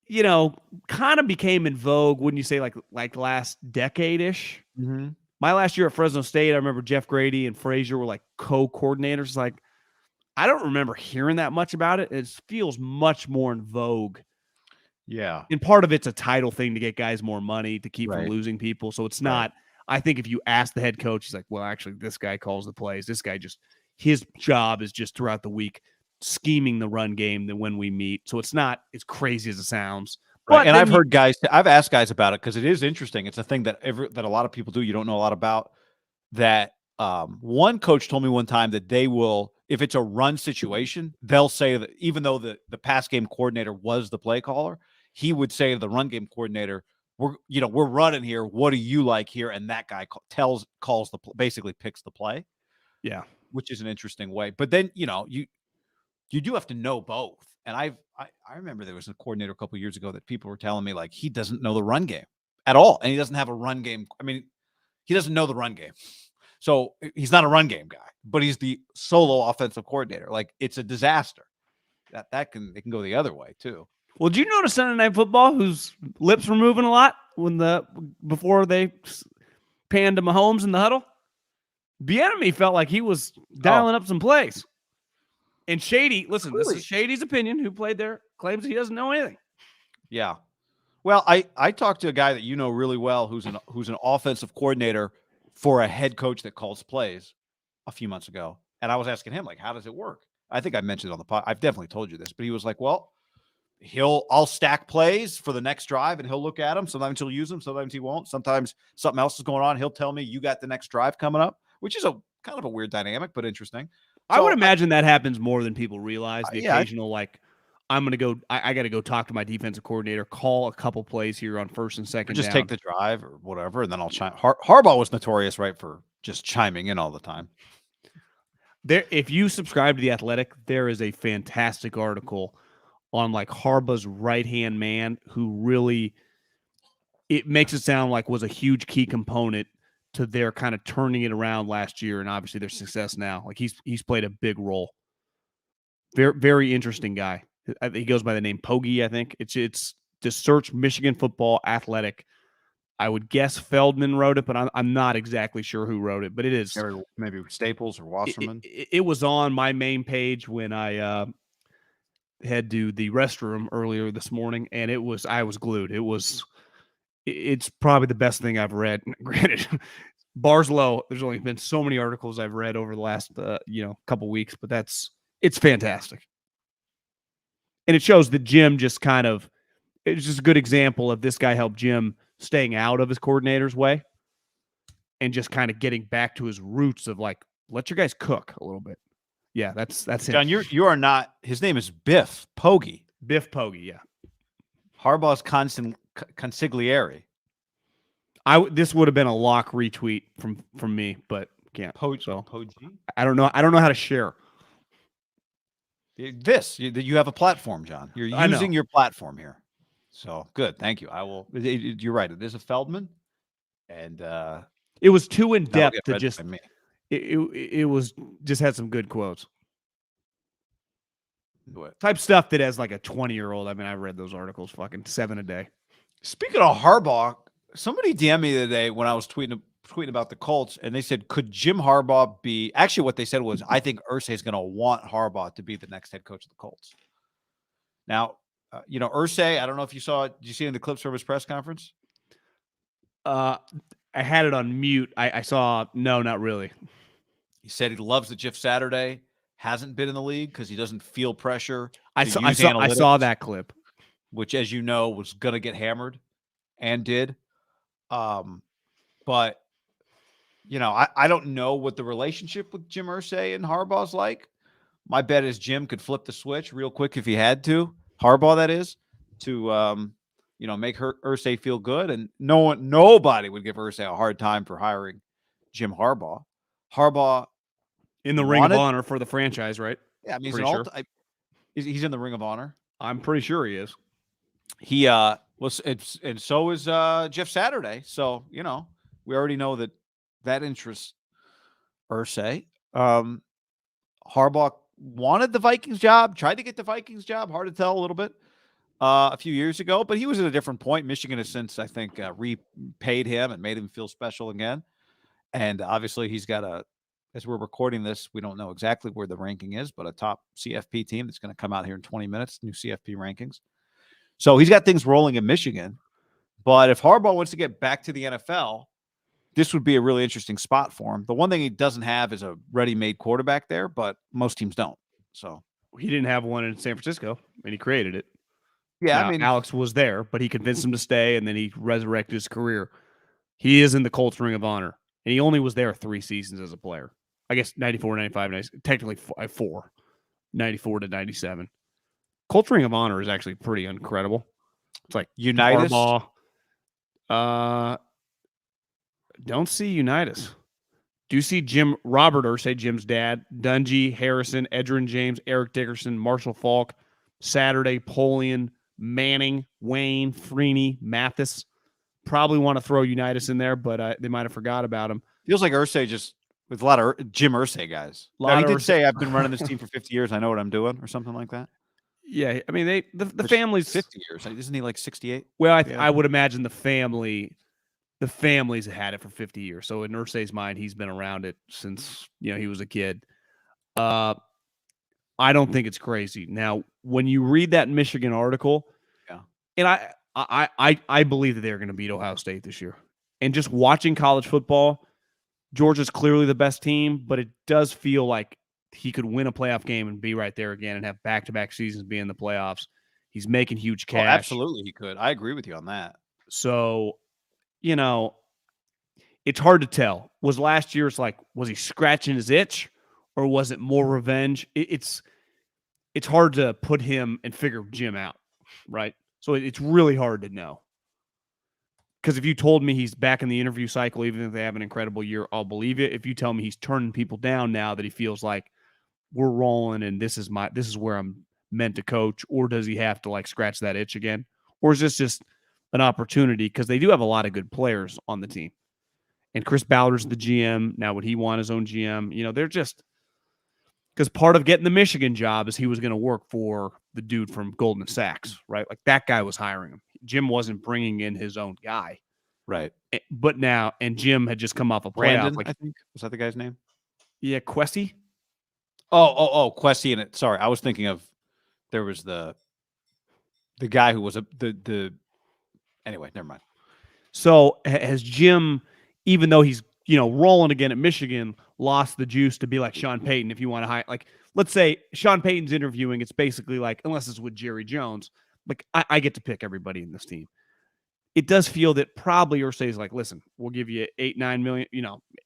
kind of became in vogue, wouldn't you say, like last decade-ish? Mm-hmm. My last year at Fresno State, I remember Jeff Grady and Frazier were like co-coordinators. Like, I don't remember hearing that much about it. It feels much more in vogue. Yeah. And part of it's a title thing to get guys more money to keep from Right. losing people. So it's not, I think if you ask the head coach, he's like, well, actually, this guy calls the plays. This guy his job is just throughout the week scheming the run game that when we meet. So it's not as crazy as it sounds. Right. But And I've asked guys about it because it is interesting. It's a thing that a lot of people do. You don't know a lot about that. One coach told me one time that they will, if it's a run situation, they'll say that even though the pass game coordinator was the play caller, he would say to the run game coordinator, we're running here. What do you like here? And that guy basically picks the play. Yeah. Which is an interesting way. But then, you do have to know both. And I remember there was a coordinator a couple of years ago that people were telling me like he doesn't know the run game at all. And he doesn't have a run game. I mean, he doesn't know the run game. So he's not a run game guy, but he's the solo offensive coordinator. Like it's a disaster. It can go the other way too. Well, did you notice Sunday Night Football whose lips were moving a lot before they panned to Mahomes in the huddle? Bieniemy felt like he was dialing up some plays. And Shady, listen, This is Shady's opinion, who played there, claims he doesn't know anything. Yeah. Well, I talked to a guy that you know really well who's an offensive coordinator for a head coach that calls plays a few months ago. And I was asking him, like, how does it work? I think I mentioned it on the pod. I've definitely told you this, but he was like, well, I'll stack plays for the next drive and he'll look at them. Sometimes he'll use them. Sometimes he won't. Sometimes something else is going on. He'll tell me you got the next drive coming up, which is a kind of a weird dynamic, but interesting. I would imagine that happens more than people realize. The occasional, I'm going to go, I got to go talk to my defensive coordinator, call a couple plays here on first and second. Just take the drive or whatever, and then I'll chime. Harbaugh was notorious, right, for just chiming in all the time. If you subscribe to The Athletic, there is a fantastic article on like Harbaugh's right-hand man who really, it makes it sound like was a huge key component to their kind of turning it around last year, and obviously their success now. Like he's played a big role. Very, very interesting guy. He goes by the name Poggi, I think. It's just search Michigan Football Athletic. I would guess Feldman wrote it, but I'm not exactly sure who wrote it. But it is maybe Staples or Wasserman. It was on my main page when I head to the restroom earlier this morning, and I was glued. It's probably the best thing I've read. Granted, bar's low. There's only been so many articles I've read over the last couple weeks, but it's fantastic. And it shows that Jim it's just a good example of this guy helped Jim staying out of his coordinator's way and just kind of getting back to his roots of like, let your guys cook a little bit. Yeah, that's him. John, you are not, his name is Biff Poggi. Biff Poggi, yeah. Harbaugh's consigliere. This would have been a lock retweet from me, but can't. So Poji? I don't know how to share. You have a platform, John. You're using your platform here. So good. Thank you. I will. You're right. It is a Feldman. And it was too in depth to just. It was just had some good quotes. Type stuff that as like a 20-year-old. I mean, I've read those articles fucking 7 a day. Speaking of Harbaugh, somebody DM'd me the other day when I was tweeting about the Colts, and they said, could Jim Harbaugh be – actually what they said was, I think Irsay is going to want Harbaugh to be the next head coach of the Colts. Now, Irsay, I don't know if you saw it. Did you see it in the clips from his press conference? I had it on mute. I saw – no, not really. He said he loves that Jeff Saturday hasn't been in the league because he doesn't feel pressure. I saw that clip, which, as you know, was going to get hammered and did. But I don't know what the relationship with Jim Irsay and Harbaugh's like. My bet is Jim could flip the switch real quick if he had to. Harbaugh, that is, to make Irsay feel good, and nobody would give Irsay a hard time for hiring Jim Harbaugh. Harbaugh in the Ring of Honor for the franchise, right? Yeah, I mean, he's in the Ring of Honor. I'm pretty sure he is. He was, and so is Jeff Saturday. So we already know that interests Irsay. Harbaugh wanted the Vikings job, tried to get the Vikings job. Hard to tell a little bit a few years ago, but he was at a different point. Michigan has since, I think, repaid him and made him feel special again. And obviously, he's got as we're recording this, we don't know exactly where the ranking is, but a top CFP team that's going to come out here in 20 minutes, new CFP rankings. So he's got things rolling in Michigan. But if Harbaugh wants to get back to the NFL, this would be a really interesting spot for him. The one thing he doesn't have is a ready-made quarterback there, but most teams don't. So he didn't have one in San Francisco, and he created it. Yeah, now, Alex was there, but he convinced him to stay, and then he resurrected his career. He is in the Colts Ring of Honor, and he only was there 3 seasons as a player. I guess 94, 95, technically 4, 94 to 97. Colts Ring of Honor is actually pretty incredible. It's like Unitas. Harbaugh. Don't see Unitas. Do see Robert Irsay, Jim's dad, Dungy, Harrison, Edgerrin James, Eric Dickerson, Marshall Falk, Saturday, Polian, Manning, Wayne, Freeney, Mathis. Probably want to throw Unitas in there, but they might have forgot about him. Feels like Irsay just with a lot of Jim Irsay guys. He did say, I've been running this team for 50 years. I know what I'm doing, or something like that. Yeah, I mean, the family's 50 years. Isn't he like 68? Well, I would imagine the family's had it for 50 years. So in Irsay's mind, he's been around it since he was a kid. I don't think it's crazy. Now, when you read that Michigan article, and I believe that they're going to beat Ohio State this year. And just watching college football, Georgia's clearly the best team, but it does feel like he could win a playoff game and be right there again and have back-to-back seasons be in the playoffs. He's making huge cash. Oh, absolutely, he could. I agree with you on that. So, it's hard to tell. Was last year's was he scratching his itch, or was it more revenge? It's hard to put him and figure Jim out, right? So it's really hard to know. Because if you told me he's back in the interview cycle, even if they have an incredible year, I'll believe it. If you tell me he's turning people down now that he feels like we're rolling and this is where I'm meant to coach, or does he have to scratch that itch again? Or is this just an opportunity? Because they do have a lot of good players on the team. And Chris Ballard's the GM. Now, would he want his own GM? They're just – because part of getting the Michigan job is he was going to work for the dude from Goldman Sachs, right? That guy was hiring him. Jim wasn't bringing in his own guy. Right. But now – and Jim had just come off a playoff. Brandon, I think. Was that the guy's name? Yeah, Quessy. Oh, Quessy in it. Sorry, I was thinking of – there was the guy who was the anyway, never mind. So has Jim – even though he's, rolling again at Michigan, lost the juice to be like Sean Payton if you want to hire. Let's say Sean Payton's interviewing, it's basically unless it's with Jerry Jones, I get to pick everybody in this team. It does feel that probably Irsay is listen, we'll give you $8-9 million,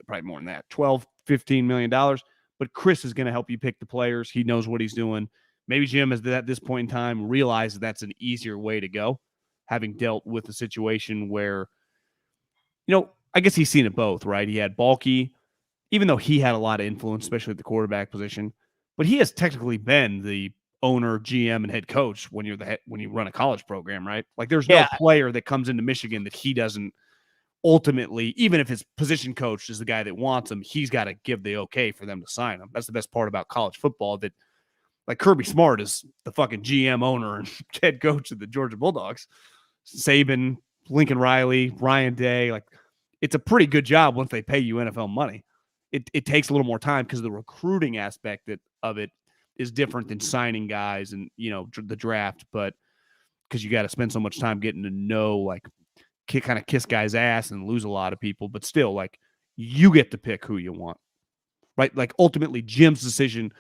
probably more than that, $12-15 million, but Chris is going to help you pick the players. He knows what he's doing. Maybe Jim has, at this point in time, realized that's an easier way to go, having dealt with a situation where I guess he's seen it both, right? He had Balky, even though he had a lot of influence, especially at the quarterback position, but he has technically been the owner, GM, and head coach when when you run a college program, right? Like there's no player that comes into Michigan that he doesn't ultimately, even if his position coach is the guy that wants him, he's got to give the okay for them to sign him. That's the best part about college football, that like Kirby Smart is the fucking GM, owner, and head coach of the Georgia Bulldogs. Saban, Lincoln Riley, Ryan Day, like it's a pretty good job once they pay you NFL money. It takes a little more time because the recruiting aspect of it is different than signing guys and, the draft, but because you got to spend so much time getting to know, like, kind of kiss guys' ass and lose a lot of people, but still, like, you get to pick who you want, right? Like, ultimately, Jim's decision,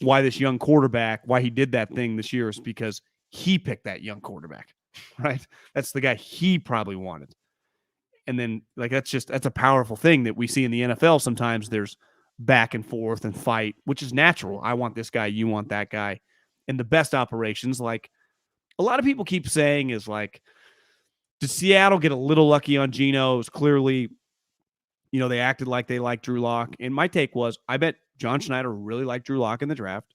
why this young quarterback, why he did that thing this year is because he picked that young quarterback, right? That's the guy he probably wanted. And then, like, that's a powerful thing that we see in the NFL. Sometimes there's back and forth and fight, which is natural. I want this guy, you want that guy. And the best operations, like a lot of people keep saying, is like, did Seattle get a little lucky on Geno? It was clearly, they acted like they liked Drew Lock. And my take was, I bet John Schneider really liked Drew Lock in the draft,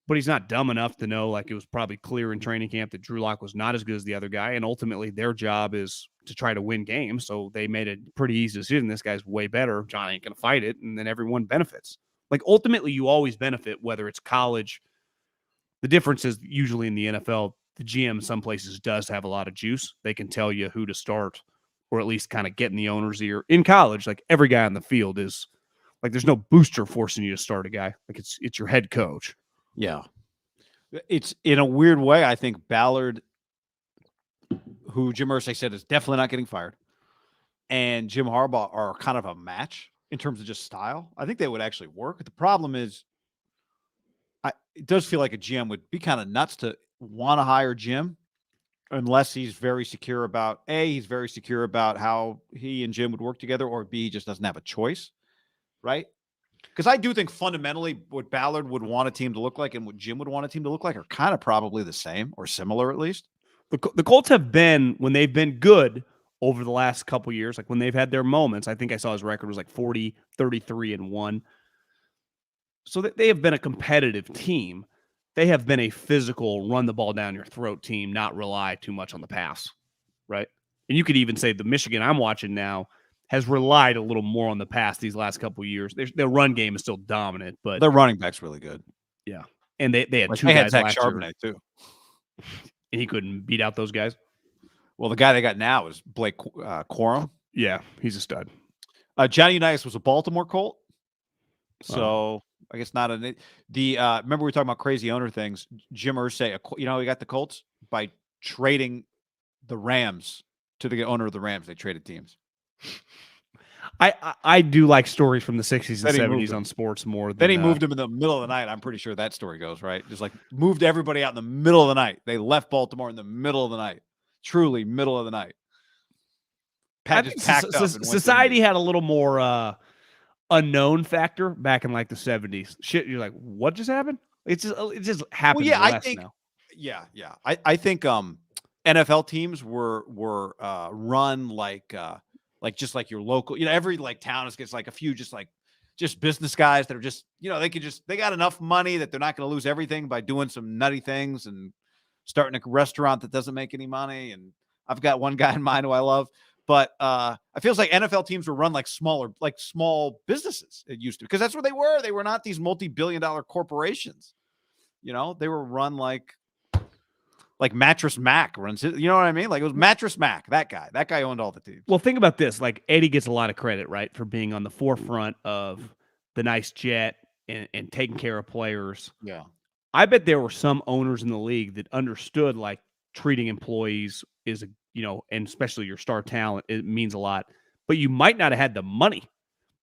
but he's not dumb enough to know, like, it was probably clear in training camp that Drew Lock was not as good as the other guy. And ultimately their job is to try to win games. So they made a pretty easy decision. This guy's way better. John ain't going to fight it. And then everyone benefits. Like, ultimately you always benefit, whether it's college. The difference is usually in the NFL, the GM some places does have a lot of juice. They can tell you who to start, or at least kind of get in the owner's ear. In college, like, every guy on the field is like, there's no booster forcing you to start a guy. Like, it's your head coach. Yeah. It's, in a weird way, I think Ballard, who Jim Irsay said is definitely not getting fired, and Jim Harbaugh are kind of a match in terms of just style. I think they would actually work. The problem is, it does feel like a GM would be kind of nuts to want to hire Jim unless he's very secure about, A, he's very secure about how he and Jim would work together, or B, he just doesn't have a choice, right? Because I do think fundamentally what Ballard would want a team to look like and what Jim would want a team to look like are kind of probably the same, or similar at least. The Colts have been, when they've been good over the last couple years, like when they've had their moments, I think I saw his record was like 40, 33-1. So that they have been a competitive team. They have been a physical, run the ball down your throat team, not rely too much on the pass, right? And you could even say the Michigan I'm watching now has relied a little more on the pass these last couple of years. Their run game is still dominant, but their running back's really good. Yeah, and they had like two guys Zach last Charbonnet year, too, and he couldn't beat out those guys. Well, the guy they got now is Blake Corum. Yeah, he's a stud. Johnny Unitas was a Baltimore Colt, so I guess not remember we were talking about crazy owner things. Jim Irsay, he got the Colts by trading the Rams to the owner of the Rams. They traded teams. I do like stories from the 60s and 70s on sports more than... Then he moved him in the middle of the night. I'm pretty sure that story goes, right? Just like moved everybody out in the middle of the night. They left Baltimore in the middle of the night. Truly middle of the night. Pat just packed up. Society had a little more unknown factor back in like the 70s. Shit, you're like, what just happened? It just happened less now. Yeah. I think NFL teams were run like just like your local, every like town gets like a few just business guys that are just, they got enough money that they're not going to lose everything by doing some nutty things and starting a restaurant that doesn't make any money. And I've got one guy in mind who I love, but it feels like NFL teams were run like small businesses. It used to, because that's what they were. They were not these multi-billion-dollar corporations. They were run like Mattress Mac runs it. You know what I mean? Like, it was Mattress Mac. That guy owned all the teams. Well, think about this. Like, Eddie gets a lot of credit, right, for being on the forefront of the nice jet and taking care of players. Yeah. I bet there were some owners in the league that understood, like, treating employees is, and especially your star talent, it means a lot. But you might not have had the money.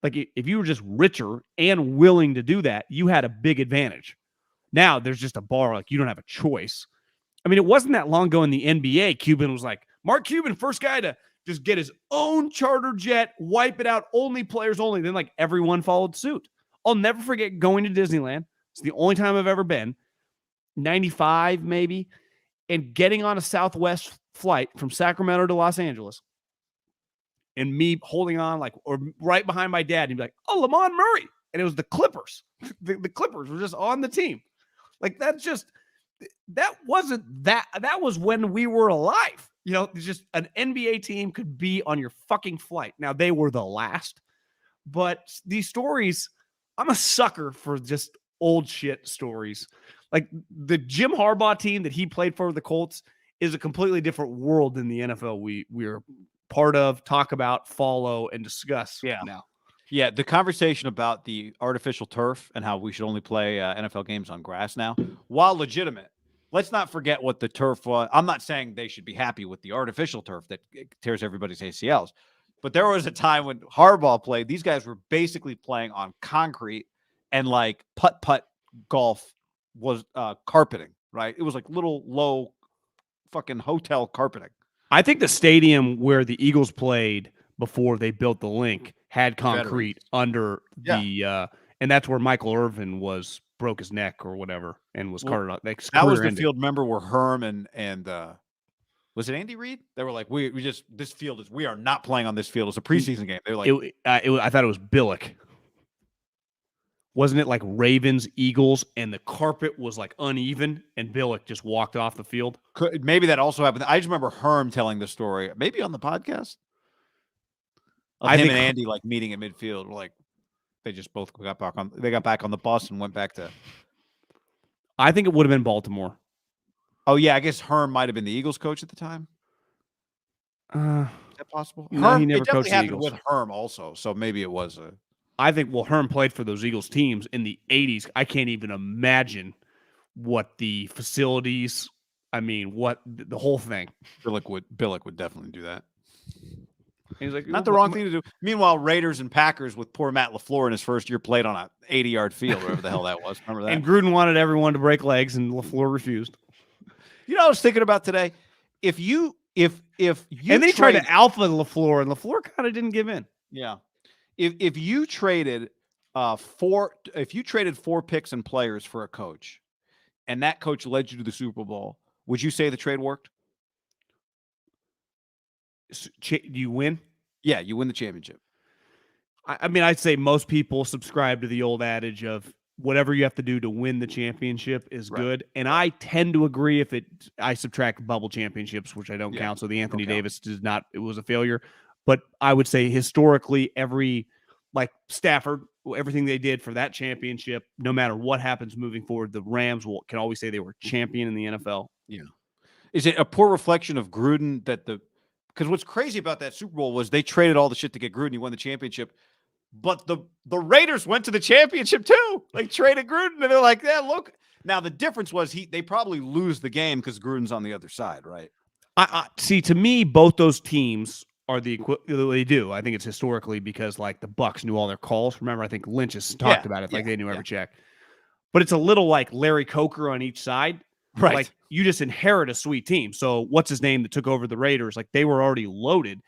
Like, if you were just richer and willing to do that, you had a big advantage. Now there's just a bar, like, you don't have a choice. I mean, it wasn't that long ago in the NBA, Cuban was like, Mark Cuban, first guy to just get his own charter jet, wipe it out, only players only. Then, like, everyone followed suit. I'll never forget going to Disneyland. It's the only time I've ever been. 95, maybe. And getting on a Southwest flight from Sacramento to Los Angeles. and me holding on like or right behind my dad. And he'd be like, "Oh, Lamont Murray," and it was the Clippers. The Clippers were just on the team. Like that wasn't that. That was when we were alive. You know, just an NBA team could be on your fucking flight. Now they were the last, but these stories, I'm a sucker for just old shit stories. Like the Jim Harbaugh team that he played for the Colts is a completely different world than the NFL we're part of, talk about, follow, and discuss now. Yeah, the conversation about the artificial turf and how we should only play NFL games on grass now, while legitimate, let's not forget what the turf was. I'm not saying they should be happy with the artificial turf that tears everybody's ACLs, but there was a time when Harbaugh played. These guys were basically playing on concrete, and like putt-putt golf was carpeting, right? It was like little low fucking hotel carpeting. I think the stadium where the Eagles played before they built the link had concrete under the and that's where Michael Irvin broke his neck or whatever and was carted out. That was the field, remember, where Herm and was it Andy Reid? They were like, we are not playing on this field. It's a preseason game. They were like, I thought it was Billick. Wasn't it like Ravens, Eagles, and the carpet was like uneven, and Billick just walked off the field? Maybe that also happened. I just remember Herm telling the story, maybe on the podcast. I think Andy like meeting at midfield, like they just both got back on. They got back on the bus and went back to. I think it would have been Baltimore. Oh yeah, I guess Herm might have been the Eagles coach at the time. Is that possible? No, Herm, he never it definitely coached the happened Eagles. with Herm also, so maybe it was a. I think Herm played for those Eagles teams in the 80s. I can't even imagine what the facilities. I mean, what the whole thing. Billick would definitely do that. He's like, not the wrong thing to do. Meanwhile, Raiders and Packers with poor Matt LaFleur in his first year played on a 80-yard field, wherever the hell that was. Remember that? And Gruden wanted everyone to break legs, and LaFleur refused. You know, I was thinking about today. If you and they tried to alpha LaFleur, and LaFleur kind of didn't give in. Yeah, if you traded four picks and players for a coach, and that coach led you to the Super Bowl, would you say the trade worked? Do you win? Yeah, you win the championship. I mean, I'd say most people subscribe to the old adage of whatever you have to do to win the championship is good. And I tend to agree if I subtract bubble championships, which I don't count. So the Anthony Davis it was a failure. But I would say historically, like Stafford, everything they did for that championship, no matter what happens moving forward, the Rams can always say they were champion in the NFL. Yeah. Is it a poor reflection of Gruden because what's crazy about that Super Bowl was they traded all the shit to get Gruden. He won the championship. But the Raiders went to the championship too. They traded Gruden, and they're like, yeah, look. Now, the difference was they probably lose the game because Gruden's on the other side, right? I see, to me, both those teams are they do. I think it's historically because, like, the Bucs knew all their calls. Remember, I think Lynch has talked about it. Like, they knew every check. But it's a little like Larry Coker on each side. Right. Like, you just inherit a sweet team. So what's his name that took over the Raiders? Like, they were already loaded.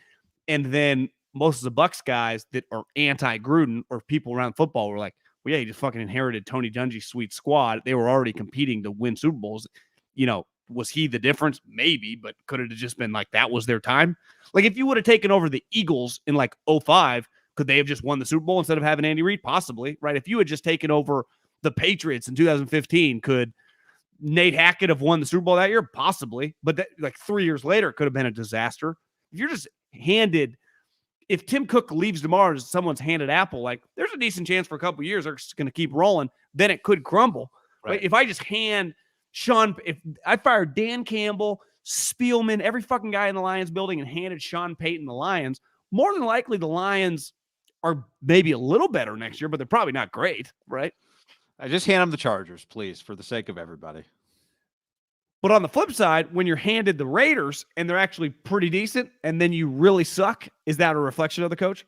And then most of the Bucs guys that are anti-Gruden or people around football were like, well, yeah, you just fucking inherited Tony Dungy's sweet squad. They were already competing to win Super Bowls. You know, was he the difference? Maybe, but could it have just been like that was their time? Like, if you would have taken over the Eagles in like 2005, could they have just won the Super Bowl instead of having Andy Reid? Possibly, right? If you had just taken over the Patriots in 2015, could Nate Hackett have won the Super Bowl that year? Possibly. But that, like 3 years later, it could have been a disaster. If you're just handed, if Tim Cook leaves tomorrow as someone's handed apple, like there's a decent chance for a couple of years they're just going to keep rolling. Then it could crumble. Right? If I just hand if I fired Dan Campbell, Spielman, every fucking guy in the Lions building and handed Sean Payton the Lions, more than likely the Lions are maybe a little better next year, but they're probably not great, right? I just hand them the Chargers, please, for the sake of everybody. But on the flip side, when you're handed the Raiders and they're actually pretty decent and then you really suck, is that a reflection of the coach?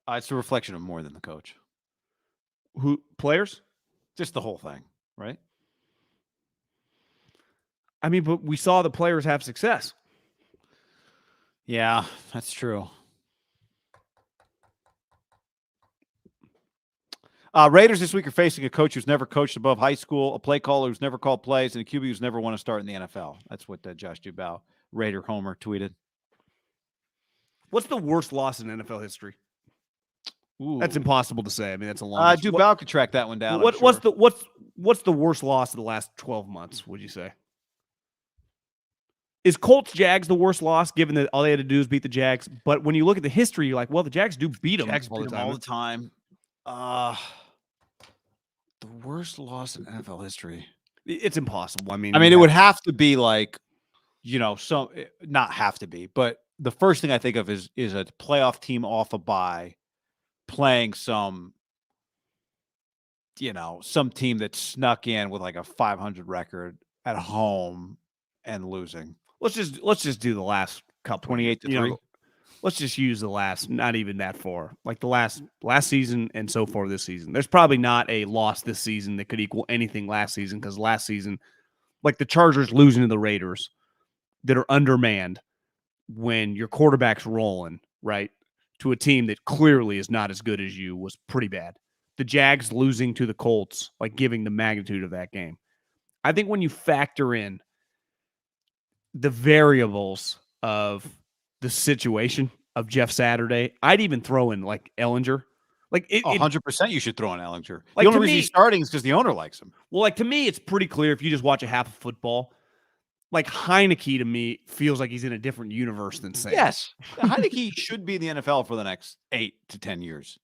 It's a reflection of more than the coach. Who, players? Just the whole thing, right? I mean, but we saw the players have success. Yeah, that's true. Raiders this week are facing a coach who's never coached above high school, a play caller who's never called plays, and a QB who's never won a start in the NFL. That's what Josh Dubow Raider Homer tweeted. What's the worst loss in NFL history? Ooh. That's impossible to say. I mean, that's a long. Duval could track that one down. What's the worst loss of the last 12 months? Would you say? Is Colts Jags the worst loss, given that all they had to do is beat the Jags? But when you look at the history, you're like, well, the Jags do beat them all the time. The worst loss in NFL history. It's impossible. I mean, it would have to be like, not have to be, but the first thing I think of is a playoff team off a bye playing some team that snuck in with like a 500 record at home and losing. Let's just do the last couple. 28-3. Let's just use the last, not even that far, like the last season and so far this season. There's probably not a loss this season that could equal anything last season, because last season, like the Chargers losing to the Raiders that are undermanned when your quarterback's rolling, right, to a team that clearly is not as good as you, was pretty bad. The Jags losing to the Colts, like giving the magnitude of that game. I think when you factor in the variables of the situation of Jeff Saturday, I'd even throw in like Ellinger. Like 100% you should throw in Ellinger. Like, the only reason he's starting is because the owner likes him. Well, like to me, it's pretty clear if you just watch a half of football. Like Heineke to me feels like he's in a different universe than Sam. Yes, Heineke should be in the NFL for the next 8 to 10 years.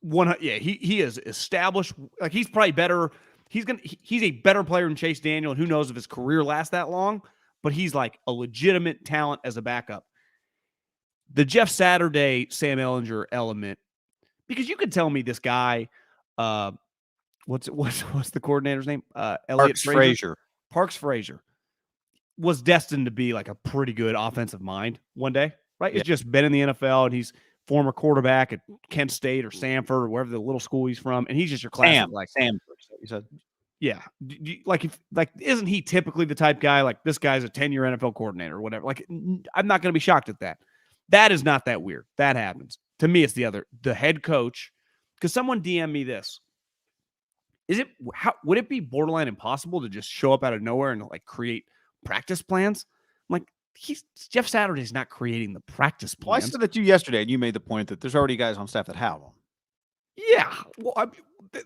He is established. Like he's probably better. He's a better player than Chase Daniel, and who knows if his career lasts that long. But he's like a legitimate talent as a backup. The Jeff Saturday, Sam Ellinger element, because you could tell me this guy, what's the coordinator's name? Elliot Frazier. Parks Frazier was destined to be like a pretty good offensive mind one day, right? Yeah. He's just been in the NFL, and he's former quarterback at Kent State or Stanford or wherever the little school he's from, and he's just your classic Sam. You said, yeah, isn't he typically the type guy like this guy's a 10-year NFL coordinator or whatever? Like, I'm not going to be shocked at that. That is not that weird. That happens. To me, it's the head coach. Because someone DM'd me this. Would it be borderline impossible to just show up out of nowhere and like create practice plans? I'm like, Jeff Saturday's not creating the practice plans. Well, I said that to you yesterday, and you made the point that there's already guys on staff that have them. Yeah. Well,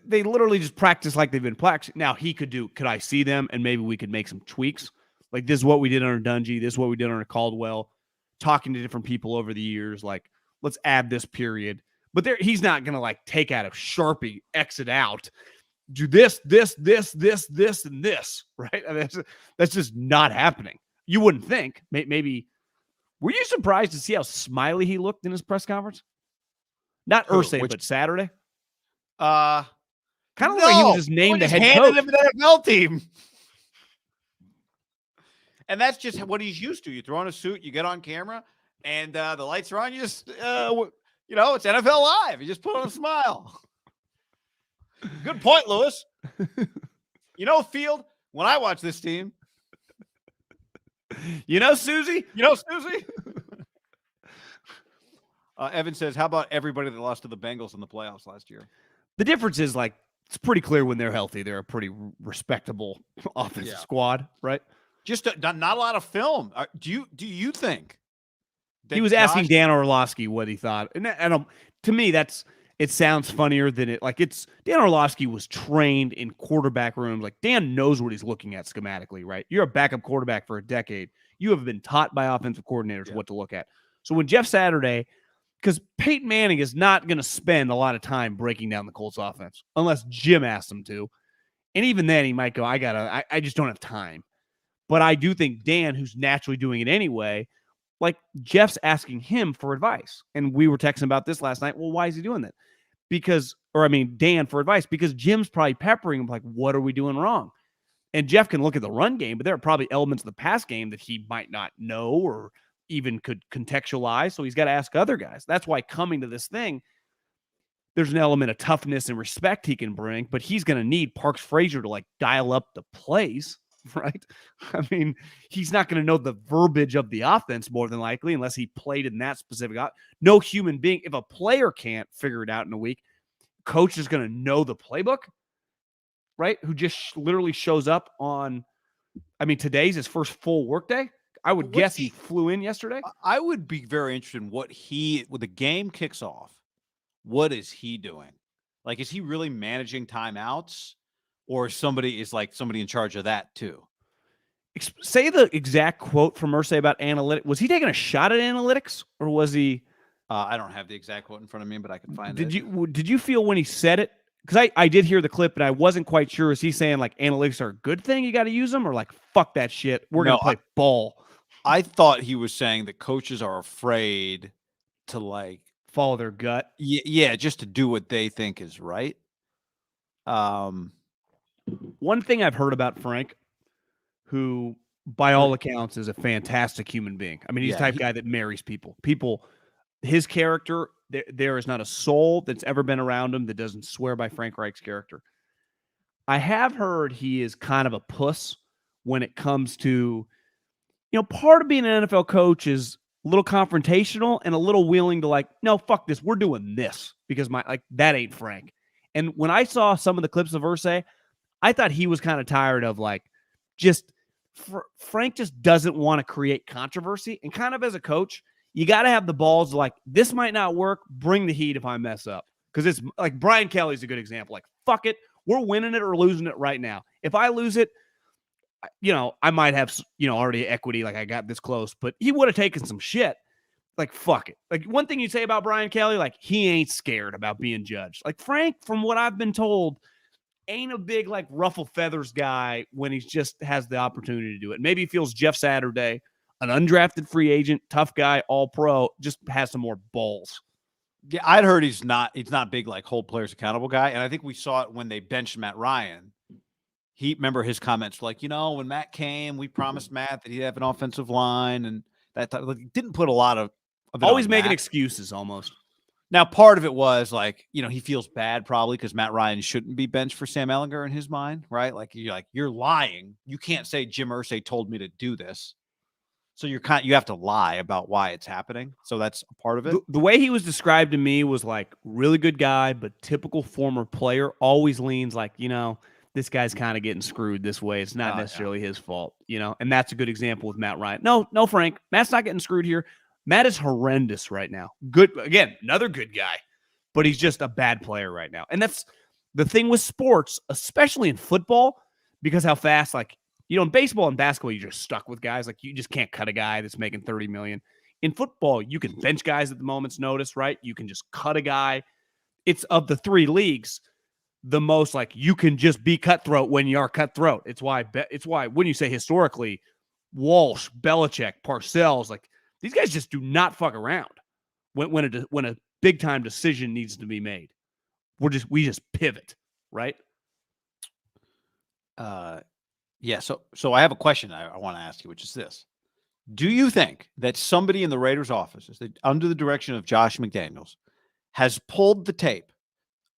they literally just practice like they've been practicing. Now, could I see them, and maybe we could make some tweaks? Like, this is what we did under Dungy. This is what we did under Caldwell. Talking to different people over the years, like, let's add this period. But he's not going to, like, take out a Sharpie, exit out, do this, and this, right? I mean, that's just not happening. You wouldn't think. Maybe. Were you surprised to see how smiley he looked in his press conference? Not Irsay, but Saturday. Kind of like he was just named the head coach. Him an NFL team. And that's just what he's used to. You throw on a suit, you get on camera, and the lights are on. You just, it's NFL Live. You just put on a smile. Good point, Lewis. Field, when I watch this team. Susie? Evan says, how about everybody that lost to the Bengals in the playoffs last year? The difference is, like, it's pretty clear when they're healthy, they're a pretty respectable offensive squad, right? Just not a lot of film. Do you think? He was asking Dan Orlovsky what he thought. And to me, it sounds funnier than it. Like, Dan Orlovsky was trained in quarterback rooms. Like, Dan knows what he's looking at schematically, right? You're a backup quarterback for a decade. You have been taught by offensive coordinators what to look at. So when Jeff Saturday, because Peyton Manning is not going to spend a lot of time breaking down the Colts offense unless Jim asks him to. And even then he might go, I just don't have time. But I do think Dan, who's naturally doing it anyway, like Jeff's asking him for advice. And we were texting about this last night. Well, why is he doing that? Dan for advice, because Jim's probably peppering him like, what are we doing wrong? And Jeff can look at the run game, but there are probably elements of the pass game that he might not know or even could contextualize. So he's got to ask other guys. That's why coming to this thing, there's an element of toughness and respect he can bring, but he's going to need Parks Frazier to like dial up the plays, right? I mean, he's not going to know the verbiage of the offense more than likely unless he played in that specific. No human being, if a player can't figure it out in a week, coach is going to know the playbook, right? Who just literally shows up on, today's his first full workday. I would guess he flew in yesterday. I would be very interested in when the game kicks off, what is he doing? Like, is he really managing timeouts, or somebody in charge of that too? Say the exact quote from Irsay about analytics. Was he taking a shot at analytics, or was he? I don't have the exact quote in front of me, but I can find it. Did you feel when he said it? Because I did hear the clip, but I wasn't quite sure. Is he saying like analytics are a good thing, you got to use them, or like fuck that shit, we're gonna play ball? I thought he was saying that coaches are afraid to like follow their gut. Yeah, just to do what they think is right. One thing I've heard about Frank, who by all accounts is a fantastic human being. I mean, he's the type of guy that marries people. His character, there is not a soul that's ever been around him that doesn't swear by Frank Reich's character. I have heard he is kind of a puss when it comes to, part of being an NFL coach is a little confrontational and a little willing to like, no, fuck this. We're doing this because that ain't Frank. And when I saw some of the clips of Irsay, I thought he was kind of tired of Frank just doesn't want to create controversy. And kind of as a coach, you got to have the balls like, this might not work. Bring the heat if I mess up. Because it's like Brian Kelly's a good example. Like, fuck it. We're winning it or losing it right now. If I lose it, I might have, already equity. Like I got this close, but he would have taken some shit. Like, fuck it. Like one thing you say about Brian Kelly, like he ain't scared about being judged. Like Frank, from what I've been told, ain't a big like ruffle feathers guy when he just has the opportunity to do it. Maybe he feels Jeff Saturday, an undrafted free agent, tough guy, all pro, just has some more balls. Yeah, I'd heard he's not big like hold players accountable guy, and I think we saw it when they benched Matt Ryan. Remember his comments like, when Matt came, we promised Matt that he'd have an offensive line, and that didn't put a lot of always making excuses almost. Now, part of it was like, he feels bad probably because Matt Ryan shouldn't be benched for Sam Ehlinger in his mind, right? You're lying. You can't say Jim Irsay told me to do this. So you have to lie about why it's happening. So that's a part of it. The way he was described to me was like really good guy, but typical former player, always leans like, this guy's kind of getting screwed this way. It's not necessarily his fault, and that's a good example with Matt Ryan. No, Frank, Matt's not getting screwed here. Matt is horrendous right now. Good. Again, another good guy, but he's just a bad player right now. And that's the thing with sports, especially in football, because how fast, in baseball and basketball, you're just stuck with guys. Like you just can't cut a guy that's making $30 million. In football, you can bench guys at the moment's notice, right? You can just cut a guy. It's of the three leagues, the most you can just be cutthroat when you are cutthroat. It's why when you say historically, Walsh, Belichick, Parcells, these guys just do not fuck around when a big time decision needs to be made. We just pivot, right? Yeah. So I have a question I want to ask you, which is this: do you think that somebody in the Raiders' offices, under the direction of Josh McDaniels, has pulled the tape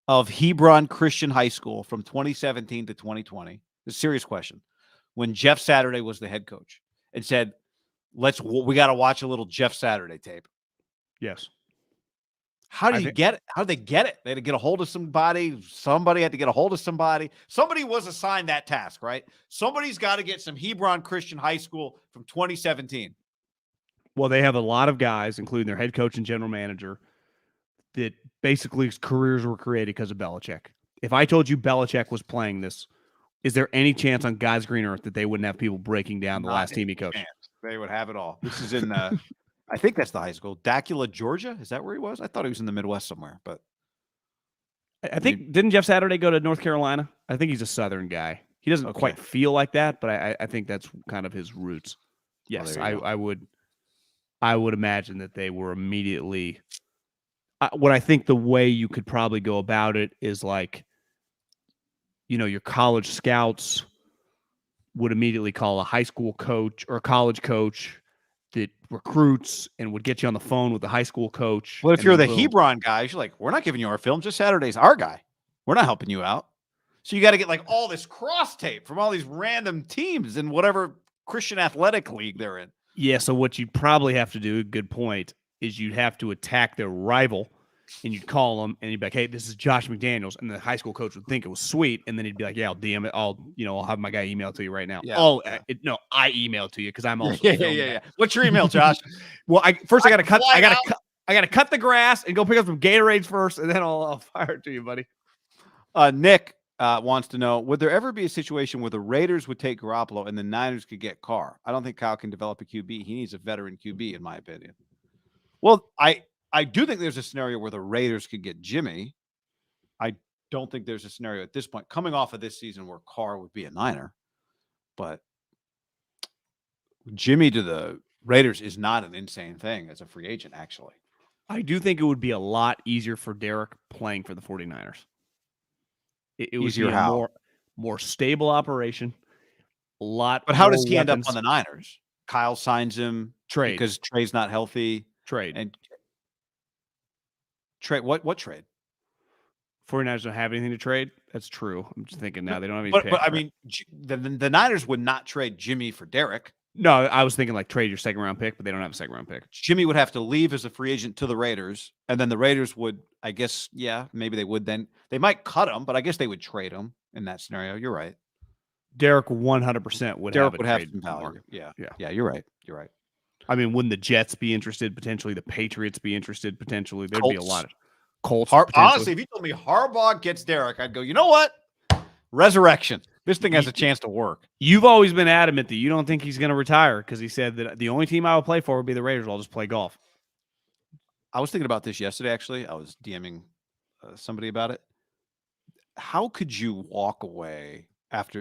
of Hebron Christian High School from 2017 to 2020? It's a serious question. When Jeff Saturday was the head coach, and said, we got to watch a little Jeff Saturday tape. Yes. How do you get it? How did they get it? They had to get a hold of somebody. Somebody had to get a hold of somebody. Somebody was assigned that task, right? Somebody's got to get some Hebron Christian High School from 2017. Well, they have a lot of guys, including their head coach and general manager, that basically careers were created because of Belichick. If I told you Belichick was playing this, is there any chance on God's green earth that they wouldn't have people breaking down the last team he coached? They would have it all. This is in, I think that's the high school, Dacula, Georgia. Is that where he was? I thought he was in the Midwest somewhere, but I think didn't Jeff Saturday go to North Carolina? I think he's a Southern guy. He doesn't quite feel like that, but I think that's kind of his roots. Yes, I would imagine that they were immediately. What I think the way you could probably go about it is your college scouts would immediately call a high school coach or a college coach that recruits and would get you on the phone with the high school coach. Well, if you're the Hebron guys, you're like, we're not giving you our film. Just Saturday's our guy. We're not helping you out. So you got to get all this cross tape from all these random teams in whatever Christian athletic league they're in. Yeah. So what you'd probably have to do, good point, is you'd have to attack their rival and you'd call him and you'd be like, hey, this is Josh McDaniels. And the high school coach would think it was sweet. And then he'd be like, yeah, I'll DM it. I'll have my guy email it to you right now. Yeah. Oh, no, I email it to you because I'm also Yeah. What's your email, Josh? Well, I got to cut the grass and go pick up some Gatorades first, and then I'll fire it to you, buddy. Nick wants to know, would there ever be a situation where the Raiders would take Garoppolo and the Niners could get Carr? I don't think Kyle can develop a QB. He needs a veteran QB, in my opinion. Well, I do think there's a scenario where the Raiders could get Jimmy. I don't think there's a scenario at this point coming off of this season where Carr would be a Niner. But Jimmy to the Raiders is not an insane thing as a free agent, actually. I do think it would be a lot easier for Derek playing for the 49ers. It would be a more stable operation. But how does he end up on the Niners? Kyle signs him trade because Trey's not healthy. Trade. What trade? 49ers don't have anything to trade. That's true. I'm just thinking now they don't have any picks. But I mean, the Niners would not trade Jimmy for Derek. No, I was thinking like trade your second round pick, but they don't have a second round pick. Jimmy would have to leave as a free agent to the Raiders, and then the Raiders would, I guess, maybe they would then. They might cut him, but I guess they would trade him in that scenario. You're right. Derek 100% would have some value. Yeah. You're right. I mean, wouldn't the Jets be interested potentially? The Patriots be interested potentially? There'd be a lot of Colts. Honestly, if you told me Harbaugh gets Derek, I'd go, you know what? Resurrection. This thing has a chance to work. You've always been adamant that you don't think he's going to retire because he said that the only team I would play for would be the Raiders. I'll just play golf. I was thinking about this yesterday, actually. I was DMing somebody about it. How could you walk away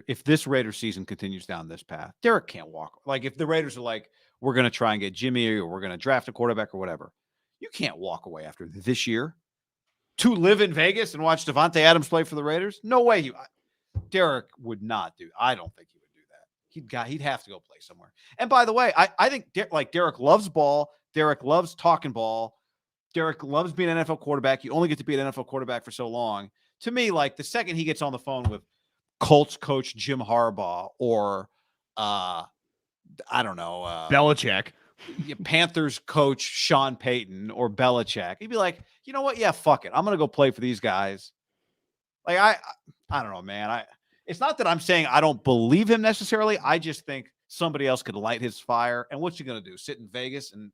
if this Raiders season continues down this path? Derek can't walk. Like, if the Raiders are like, we're going to try and get Jimmy or we're going to draft a quarterback or whatever, you can't walk away after this year to live in Vegas and watch Devontae Adams play for the Raiders. No way. Derek would not do. I don't think he would do that. He'd have to go play somewhere. And by the way, I think Derek loves ball. Derek loves talking ball. Derek loves being an NFL quarterback. You only get to be an NFL quarterback for so long. To me, like, the second he gets on the phone with Colts coach Jim Harbaugh or I don't know, Belichick, Panthers coach Sean Payton or Belichick, he'd be like, you know what? Yeah, fuck it. I'm going to go play for these guys. Like, I don't know, man. It's not that I'm saying I don't believe him necessarily. I just think somebody else could light his fire. And what's he going to do? Sit in Vegas and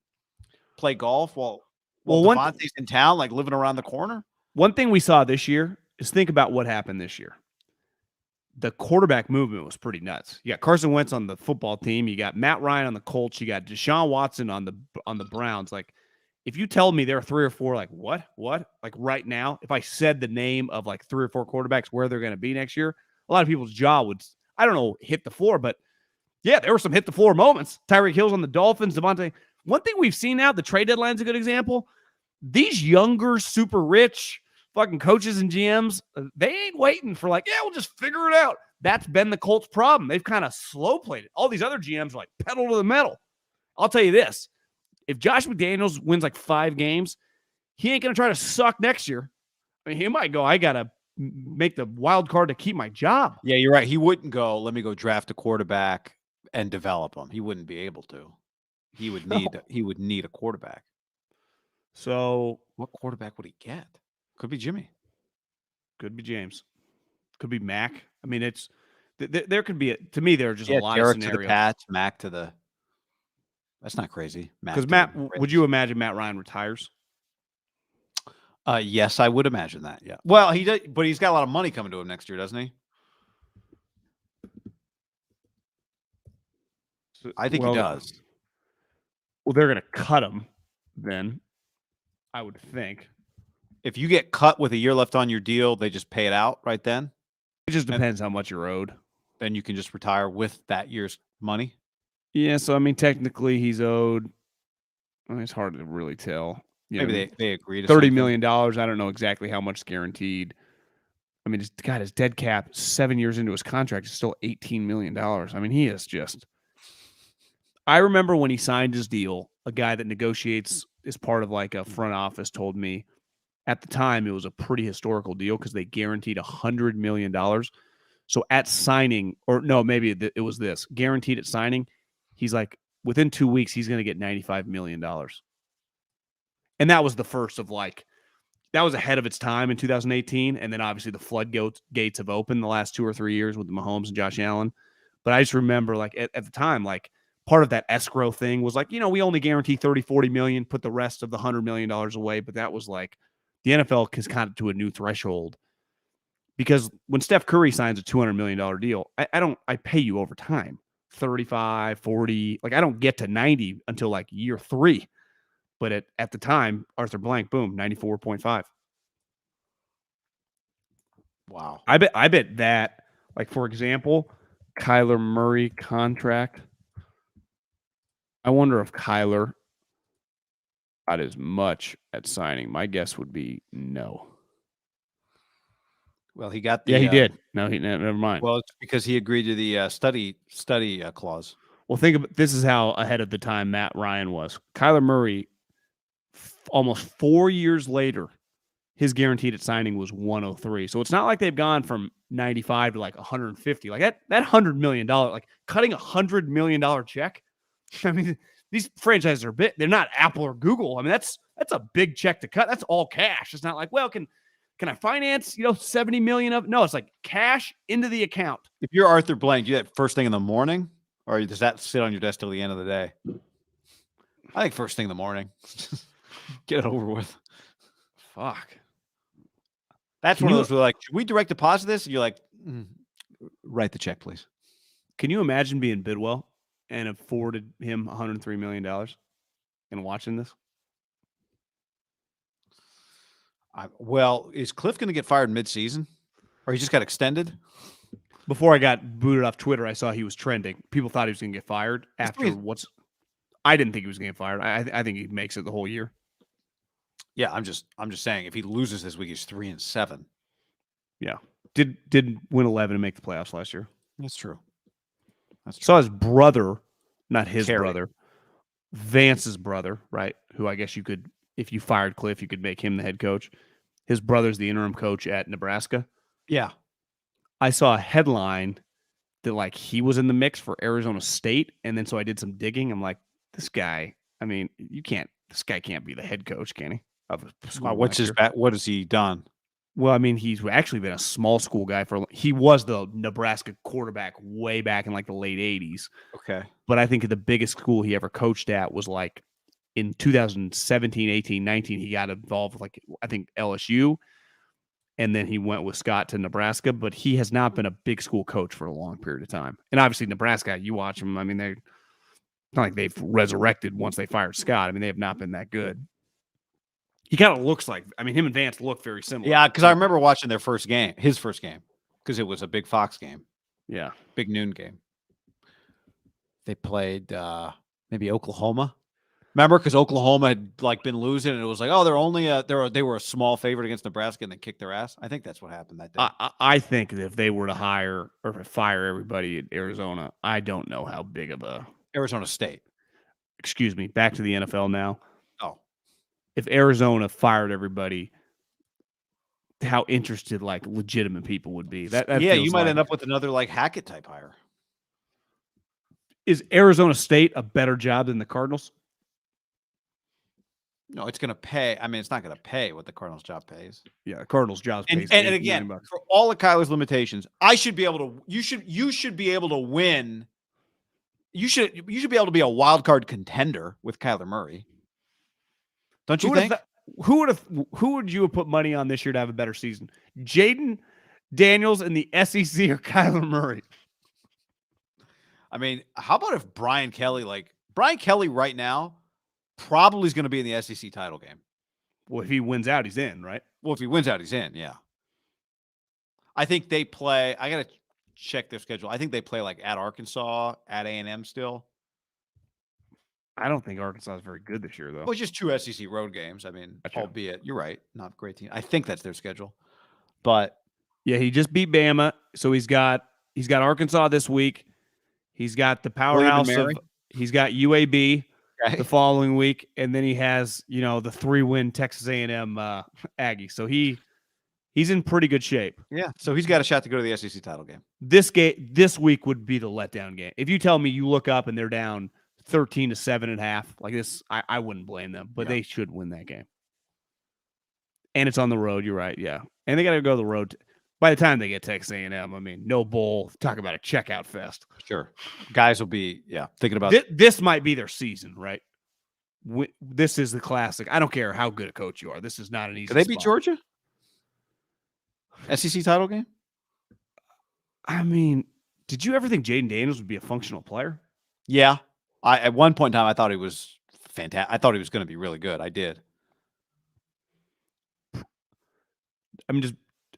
play golf while Devontae's in town, like living around the corner? One thing we saw this year is think about what happened this year. The quarterback movement was pretty nuts. You got Carson Wentz on the football team. You got Matt Ryan on the Colts. You got Deshaun Watson on the Browns. Like, if you tell me there are 3 or 4, like what, like right now, if I said the name of like 3 or 4 quarterbacks where they're going to be next year, a lot of people's jaw would, I don't know, hit the floor. But yeah, there were some hit the floor moments. Tyreek Hill's on the Dolphins. Devontae. One thing we've seen now, the trade deadline's a good example. These younger, super rich fucking coaches and GMs, they ain't waiting for like, yeah, we'll just figure it out. That's been the Colts' problem. They've kind of slow played it. All these other GMs are like pedal to the metal. I'll tell you this. If Josh McDaniels wins like 5 games, he ain't going to try to suck next year. I mean, he might go, I got to make the wild card to keep my job. Yeah, you're right. He wouldn't go, let me go draft a quarterback and develop him. He wouldn't be able to. He would need a quarterback. So what quarterback would he get? Could be Jimmy. Could be James. Could be Mac. I mean, it's there could be to me there are just a lot Derek of scenarios. To the Pats, Mac to the. That's not crazy. Because Matt, would you imagine Matt Ryan retires? Yes, I would imagine that. Yeah. Well, he does, but he's got a lot of money coming to him next year, doesn't he? I think he does. Well, they're going to cut him then, I would think. If you get cut with a year left on your deal, they just pay it out right then? It just depends how much you're owed. Then you can just retire with that year's money? Yeah, so, I mean, technically he's owed, I mean, it's hard to really tell. Maybe they agree to $30 million. I don't know exactly how much is guaranteed. I mean, his dead cap 7 years into his contract is still $18 million. I mean, he is just... I remember when he signed his deal, a guy that negotiates as part of like a front office told me at the time it was a pretty historical deal because they guaranteed $100 million. So at signing, or no, maybe it was this, guaranteed at signing, he's like, within 2 weeks, he's going to get $95 million. And that was the first of like that was ahead of its time in 2018. And then obviously the floodgates have opened the last 2 or 3 years with the Mahomes and Josh Allen. But I just remember like at the time, like part of that escrow thing was like, we only guarantee 30, 40 million, put the rest of the $100 million away. But that was like the NFL has kind of to a new threshold because when Steph Curry signs a $200 million deal, I pay you over time, 35, 40, like I don't get to 90 until like year 3. But at the time, Arthur Blank, boom, 94.5. Wow. I bet that, like, for example, Kyler Murray contract. I wonder if Kyler got as much at signing. My guess would be no. Well, he got the. Yeah, he did. No, never mind. Well, it's because he agreed to the study clause. Well, think about this is how ahead of the time Matt Ryan was. Kyler Murray, almost 4 years later, his guaranteed at signing was 103. So it's not like they've gone from 95 to like 150. Like that $100 million, like cutting $100 million check. I mean, these franchises are big. They're not Apple or Google. I mean, that's a big check to cut. That's all cash. It's not like, well, can I finance, 70 million of? No, it's like cash into the account. If you're Arthur Blank, you do that first thing in the morning, or does that sit on your desk till the end of the day? I think first thing in the morning. Get it over with. Fuck. That's one of those where like, should we direct deposit this? And you're like, write the check, please. Can you imagine being Bidwell and afforded him $103 million and watching this? Well, is Cliff going to get fired mid-season? Or he just got extended? Before I got booted off Twitter, I saw he was trending. People thought he was going to get fired after what's... I didn't think he was going to get fired. I think he makes it the whole year. Yeah, I'm just saying if he loses this week, he's 3-7. Yeah. Did win 11 and make the playoffs last year. That's true. Saw his brother, not his Kerry. brother, Vance's brother, right? Who I guess you could, if you fired Cliff, you could make him the head coach. His brother's the interim coach at Nebraska. Yeah. I saw a headline that like he was in the mix for Arizona State. And then so I did some digging. I'm like, this guy, I mean, this guy can't be the head coach, can he? What's his back? What has he done? Well, I mean, he's actually been a small school guy he was the Nebraska quarterback way back in like the late 80s. Okay. But I think the biggest school he ever coached at was like in 2017, 18, 19, he got involved with like, I think LSU. And then he went with Scott to Nebraska, but he has not been a big school coach for a long period of time. And obviously Nebraska, you watch them. I mean, they're not like they've resurrected once they fired Scott. I mean, they have not been that good. He kind of looks like, I mean, him and Vance look very similar. Yeah, because I remember watching his first game, because it was a big Fox game. Yeah. Big noon game. They played maybe Oklahoma. Remember, because Oklahoma had like been losing, and it was like, oh, they were a small favorite against Nebraska, and they kicked their ass. I think that's what happened that day. I think that if they were to hire or fire everybody at Arizona, I don't know how big of a Arizona State. Excuse me. Back to the NFL now. Oh, if Arizona fired everybody, how interested like legitimate people would be. That yeah, you might end up with another like Hackett type hire. Is Arizona State a better job than the Cardinals? No, it's going to pay. I mean, it's not going to pay what the Cardinals job pays. Yeah, the Cardinals job pays. And again, for all of Kyler's limitations, you should be able to win. You should be able to be a wild card contender with Kyler Murray. Don't you think? Who would you have put money on this year to have a better season? Jaden Daniels in the SEC or Kyler Murray? I mean, how about if Brian Kelly right now probably is going to be in the SEC title game. Well, if he wins out, he's in, right? Well, if he wins out, he's in, yeah. I think they play, I got to check their schedule. I think they play like at Arkansas, at A&M still. I don't think Arkansas is very good this year, though. Well, it's just 2 SEC road games. I mean, albeit, you're right, not a great team. I think that's their schedule. But yeah, he just beat Bama, so he's got Arkansas this week. He's got the powerhouse he's got UAB the following week, and then he has, the 3-win Texas A&M Aggie. So he's in pretty good shape. Yeah, so he's got a shot to go to the SEC title game. This week would be the letdown game. If you tell me you look up and they're down 13-7.5 like this, I wouldn't blame them, but they should win that game. And it's on the road. You're right. Yeah. And they got to go to the road. By the time they get Texas A&M, I mean, no bowl. Talk about a checkout fest. Sure. Guys will be, thinking about this might be their season, right? This is the classic. I don't care how good a coach you are. This is not an easy Did they beat spot. Georgia? SEC title game? I mean, did you ever think Jaden Daniels would be a functional player? Yeah. At one point in time, I thought he was fantastic. I thought he was going to be really good. I did.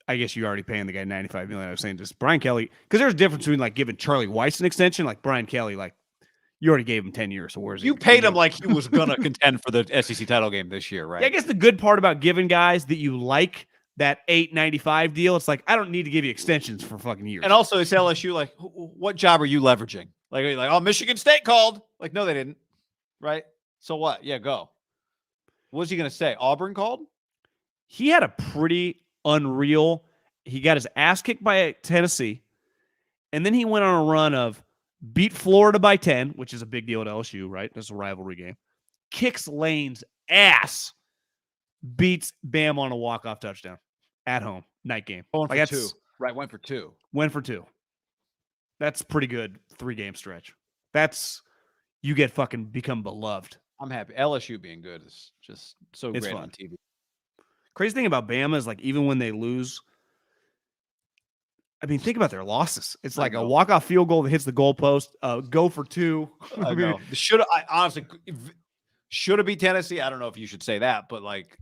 I guess you're already paying the guy $95 million. I was saying just Brian Kelly, because there's a difference between like giving Charlie Weiss an extension, like Brian Kelly, like you already gave him 10 years. So where's you paid him like he was going to contend for the SEC title game this year, right? Yeah, I guess the good part about giving guys that you like that $8.95 deal, it's like I don't need to give you extensions for fucking years. And also, it's LSU. Like, what job are you leveraging? Like, oh, Michigan State called. Like, no, they didn't. Right? So what? Yeah, go. What was he going to say? Auburn called? He had a pretty unreal. He got his ass kicked by Tennessee, and then he went on a run of beat Florida by 10, which is a big deal at LSU, right? That's a rivalry game. Kicks Lane's ass, beats Bam on a walk-off touchdown at home, night game. Going for two. Right, went for two. Went for two. That's pretty good 3-game stretch. That's you get fucking become beloved. I'm happy. LSU being good is just so great on TV. Crazy thing about Bama is like even when they lose, I mean, think about their losses. It's like a walk-off field goal that hits the goalpost, go for two. I mean, honestly should have beat Tennessee. I don't know if you should say that, but like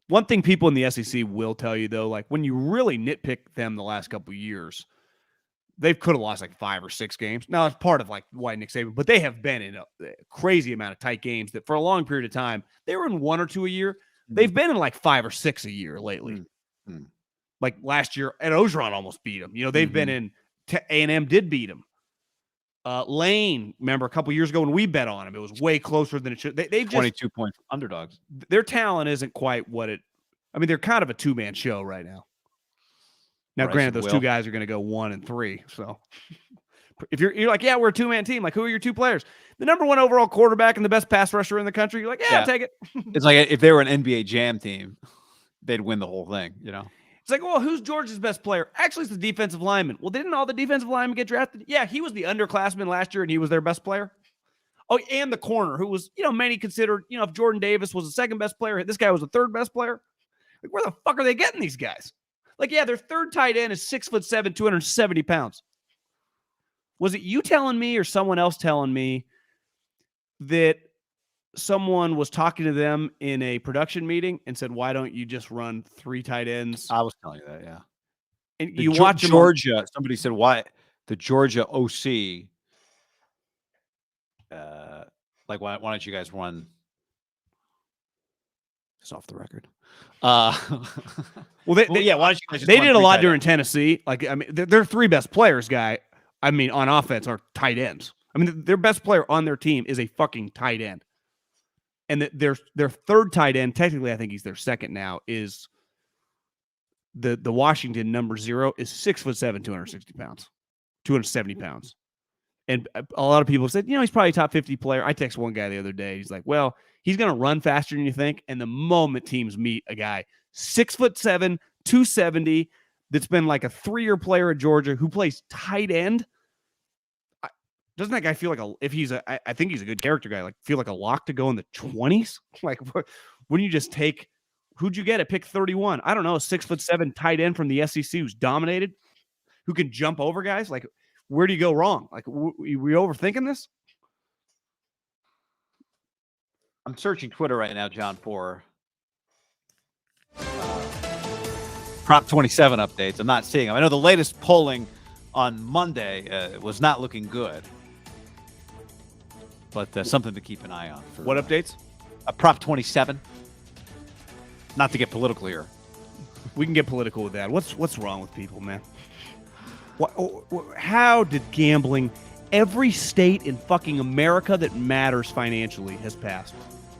one thing people in the SEC will tell you though, like when you really nitpick them the last couple of years, they could have lost like 5 or 6 games. Now, it's part of like why Nick Saban, but they have been in a crazy amount of tight games that for a long period of time, they were in 1 or 2 a year. They've been in like 5 or 6 a year lately. Mm-hmm. Like last year, Ed Ogeron almost beat them. You know, they've been in A&M did beat them. Lane, remember a couple years ago when we bet on them, it was way closer than it should. They've 22 point underdogs. Their talent isn't quite what it. I mean, they're kind of a 2-man show right now. Now, granted, those 2 guys are going to go 1 and 3. So, if you're like, yeah, we're a 2-man team. Like, who are your 2 players? The number 1 overall quarterback and the best pass rusher in the country. You're like, yeah, I'll take it. It's like if they were an NBA Jam team, they'd win the whole thing. You know. It's like, well, who's Georgia's best player? Actually, it's the defensive lineman. Well, didn't all the defensive linemen get drafted? Yeah, he was the underclassman last year, and he was their best player. Oh, and the corner, who was, many considered, if Jordan Davis was the second best player, this guy was the third best player. Like, where the fuck are they getting these guys? Like, yeah, their third tight end is 6'7", 270 pounds. Was it you telling me or someone else telling me that someone was talking to them in a production meeting and said, why don't you just run 3 tight ends? I was telling you that, yeah. And you watch Georgia. Somebody said, why the Georgia OC, why don't you guys run? It's off the record. Why don't you guys just did a lot during Tennessee. Like, I mean, their 3 best players, on offense are tight ends. I mean, their best player on their team is a fucking tight end. And their third tight end, technically, I think he's their second now, is the Washington number 0 is 6'7", 260 pounds, 270 pounds. And a lot of people said, he's probably a top 50 player. I texted one guy the other day. He's like, well, he's going to run faster than you think. And the moment teams meet a guy 6'7", 270, that's been like a 3-year player at Georgia who plays tight end, doesn't that guy feel like I think he's a good character guy, like feel like a lock to go in the 20s? Like, wouldn't you just take, who'd you get at pick 31? I don't know, a 6'7" tight end from the SEC who's dominated, who can jump over guys? Like, where do you go wrong? Like, we overthinking this? I'm searching Twitter right now, John, for Prop 27 updates. I'm not seeing them. I know the latest polling on Monday was not looking good, but something to keep an eye on. For, what updates? Prop 27. Not to get political here. We can get political with that. What's wrong with people, man? How did gambling, every state in fucking America that matters financially has passed,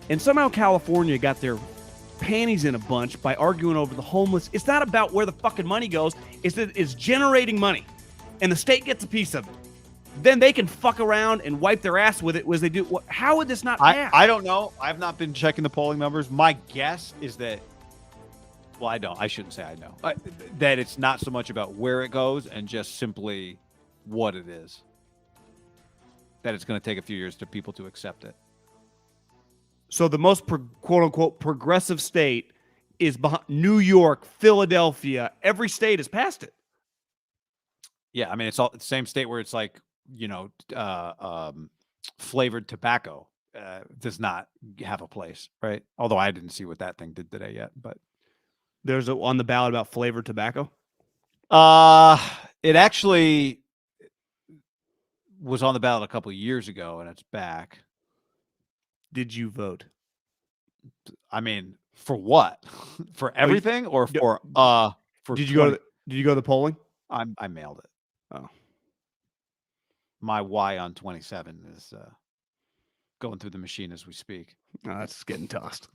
and somehow California got their panties in a bunch by arguing over the homeless? It's not about where the fucking money goes. It's that it's generating money, and the state gets a piece of it. Then they can fuck around and wipe their ass with it as they do. How would this not pass? I don't know. I've not been checking the polling numbers. My guess is that Well, I don't. I shouldn't say I know. That it's not so much about where it goes and just simply what it is. That it's going to take a few years for people to accept it. So the most quote unquote progressive state is New York, Philadelphia. Every state has passed it. Yeah, I mean it's all the same state where it's like, flavored tobacco does not have a place, right? Although I didn't see what that thing did today yet, but there's on the ballot about flavored tobacco. It actually was on the ballot a couple of years ago, and it's back. Did you vote? I mean, for what? For everything, or for Did you go to the polling? I mailed it. Oh, my Y on 27 is going through the machine as we speak. Oh, that's getting tossed.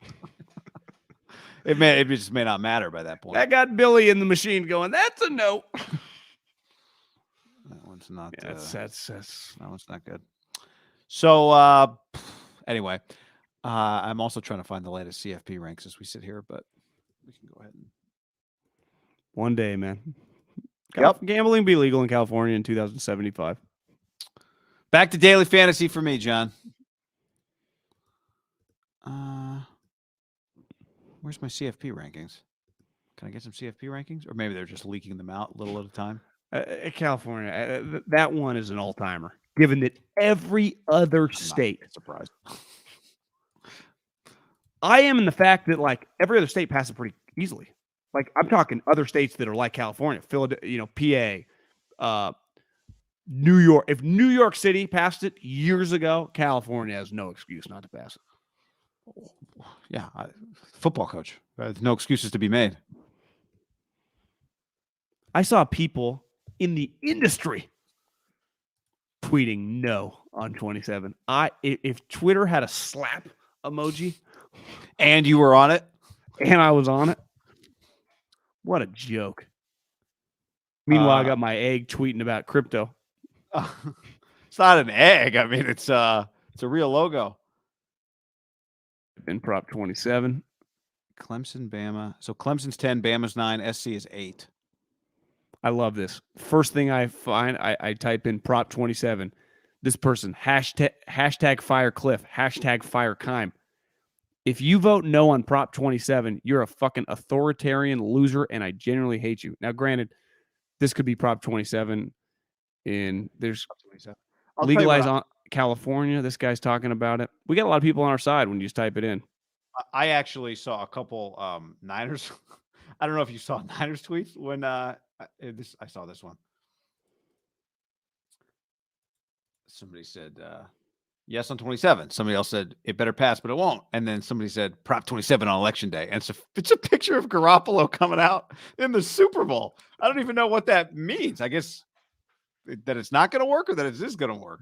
It just may not matter by that point. That got Billy in the machine going, that's a no. That one's not. Yeah, that's that one's not good. So anyway, I'm also trying to find the latest CFP ranks as we sit here, but we can go ahead and one day, man. Yep. Gambling be legal in California in 2075. Back to daily fantasy for me, John. Where's my CFP rankings? Can I get some CFP rankings? Or maybe they're just leaking them out little at a time. California, that one is an all-timer, given that every other state. Surprised. I am in the fact that like every other state passes pretty easily. Like I'm talking other states that are like California, Philadelphia, PA, New York. If New York City passed it years ago, California has no excuse not to pass it. Yeah, football coach. There's no excuses to be made. I saw people in the industry tweeting no on 27. If Twitter had a slap emoji, and you were on it, and I was on it, what a joke. Meanwhile, I got my egg tweeting about crypto. It's not an egg. I mean, it's a real logo. In Prop 27. Clemson, Bama. So Clemson's 10, Bama's 9, SC is 8. I love this. First thing I find, I type in Prop 27. This person, hashtag fire Cliff, hashtag fire Kime. If you vote no on Prop 27, you're a fucking authoritarian loser, and I genuinely hate you. Now, granted, this could be Prop 27 there's legalize on California. This guy's talking about it. We got a lot of people on our side when you just type it in. I actually saw a couple Niners. I don't know if you saw Niners tweets when I saw this one. Somebody said yes on 27. Somebody else said it better pass, but it won't. And then somebody said Prop 27 on Election Day. And it's a picture of Garoppolo coming out in the Super Bowl. I don't even know what that means. I guess that it's not going to work or that it is going to work.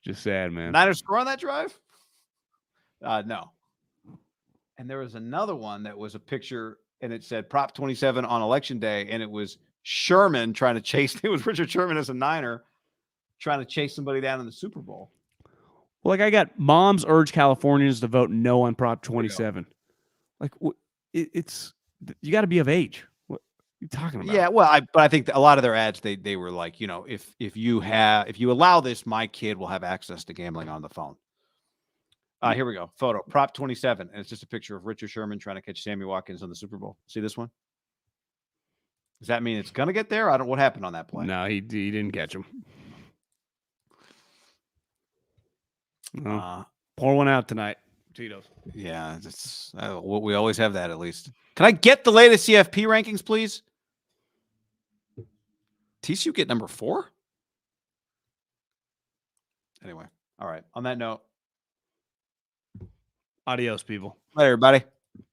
Just sad, man. Niners score on that drive? No. And there was another one that was a picture, and it said Prop 27 on Election Day, and it was Sherman trying to chase. It was Richard Sherman as a Niner trying to chase somebody down in the Super Bowl. Well, like I got moms urge Californians to vote no on Prop 27. Like it's you got to be of age. What are you talking about? Yeah, well, but I think a lot of their ads they were like, if you allow this, my kid will have access to gambling on the phone. Here we go. Photo Prop 27, and it's just a picture of Richard Sherman trying to catch Sammy Watkins on the Super Bowl. See this one? Does that mean it's gonna get there? What happened on that play? No, he didn't catch him. Pour one out tonight, Tito's. Yeah, it's we always have that at least. Can I get the latest CFP rankings, please? TCU get number 4? Anyway, all right. On that note, adios, people. Bye, everybody.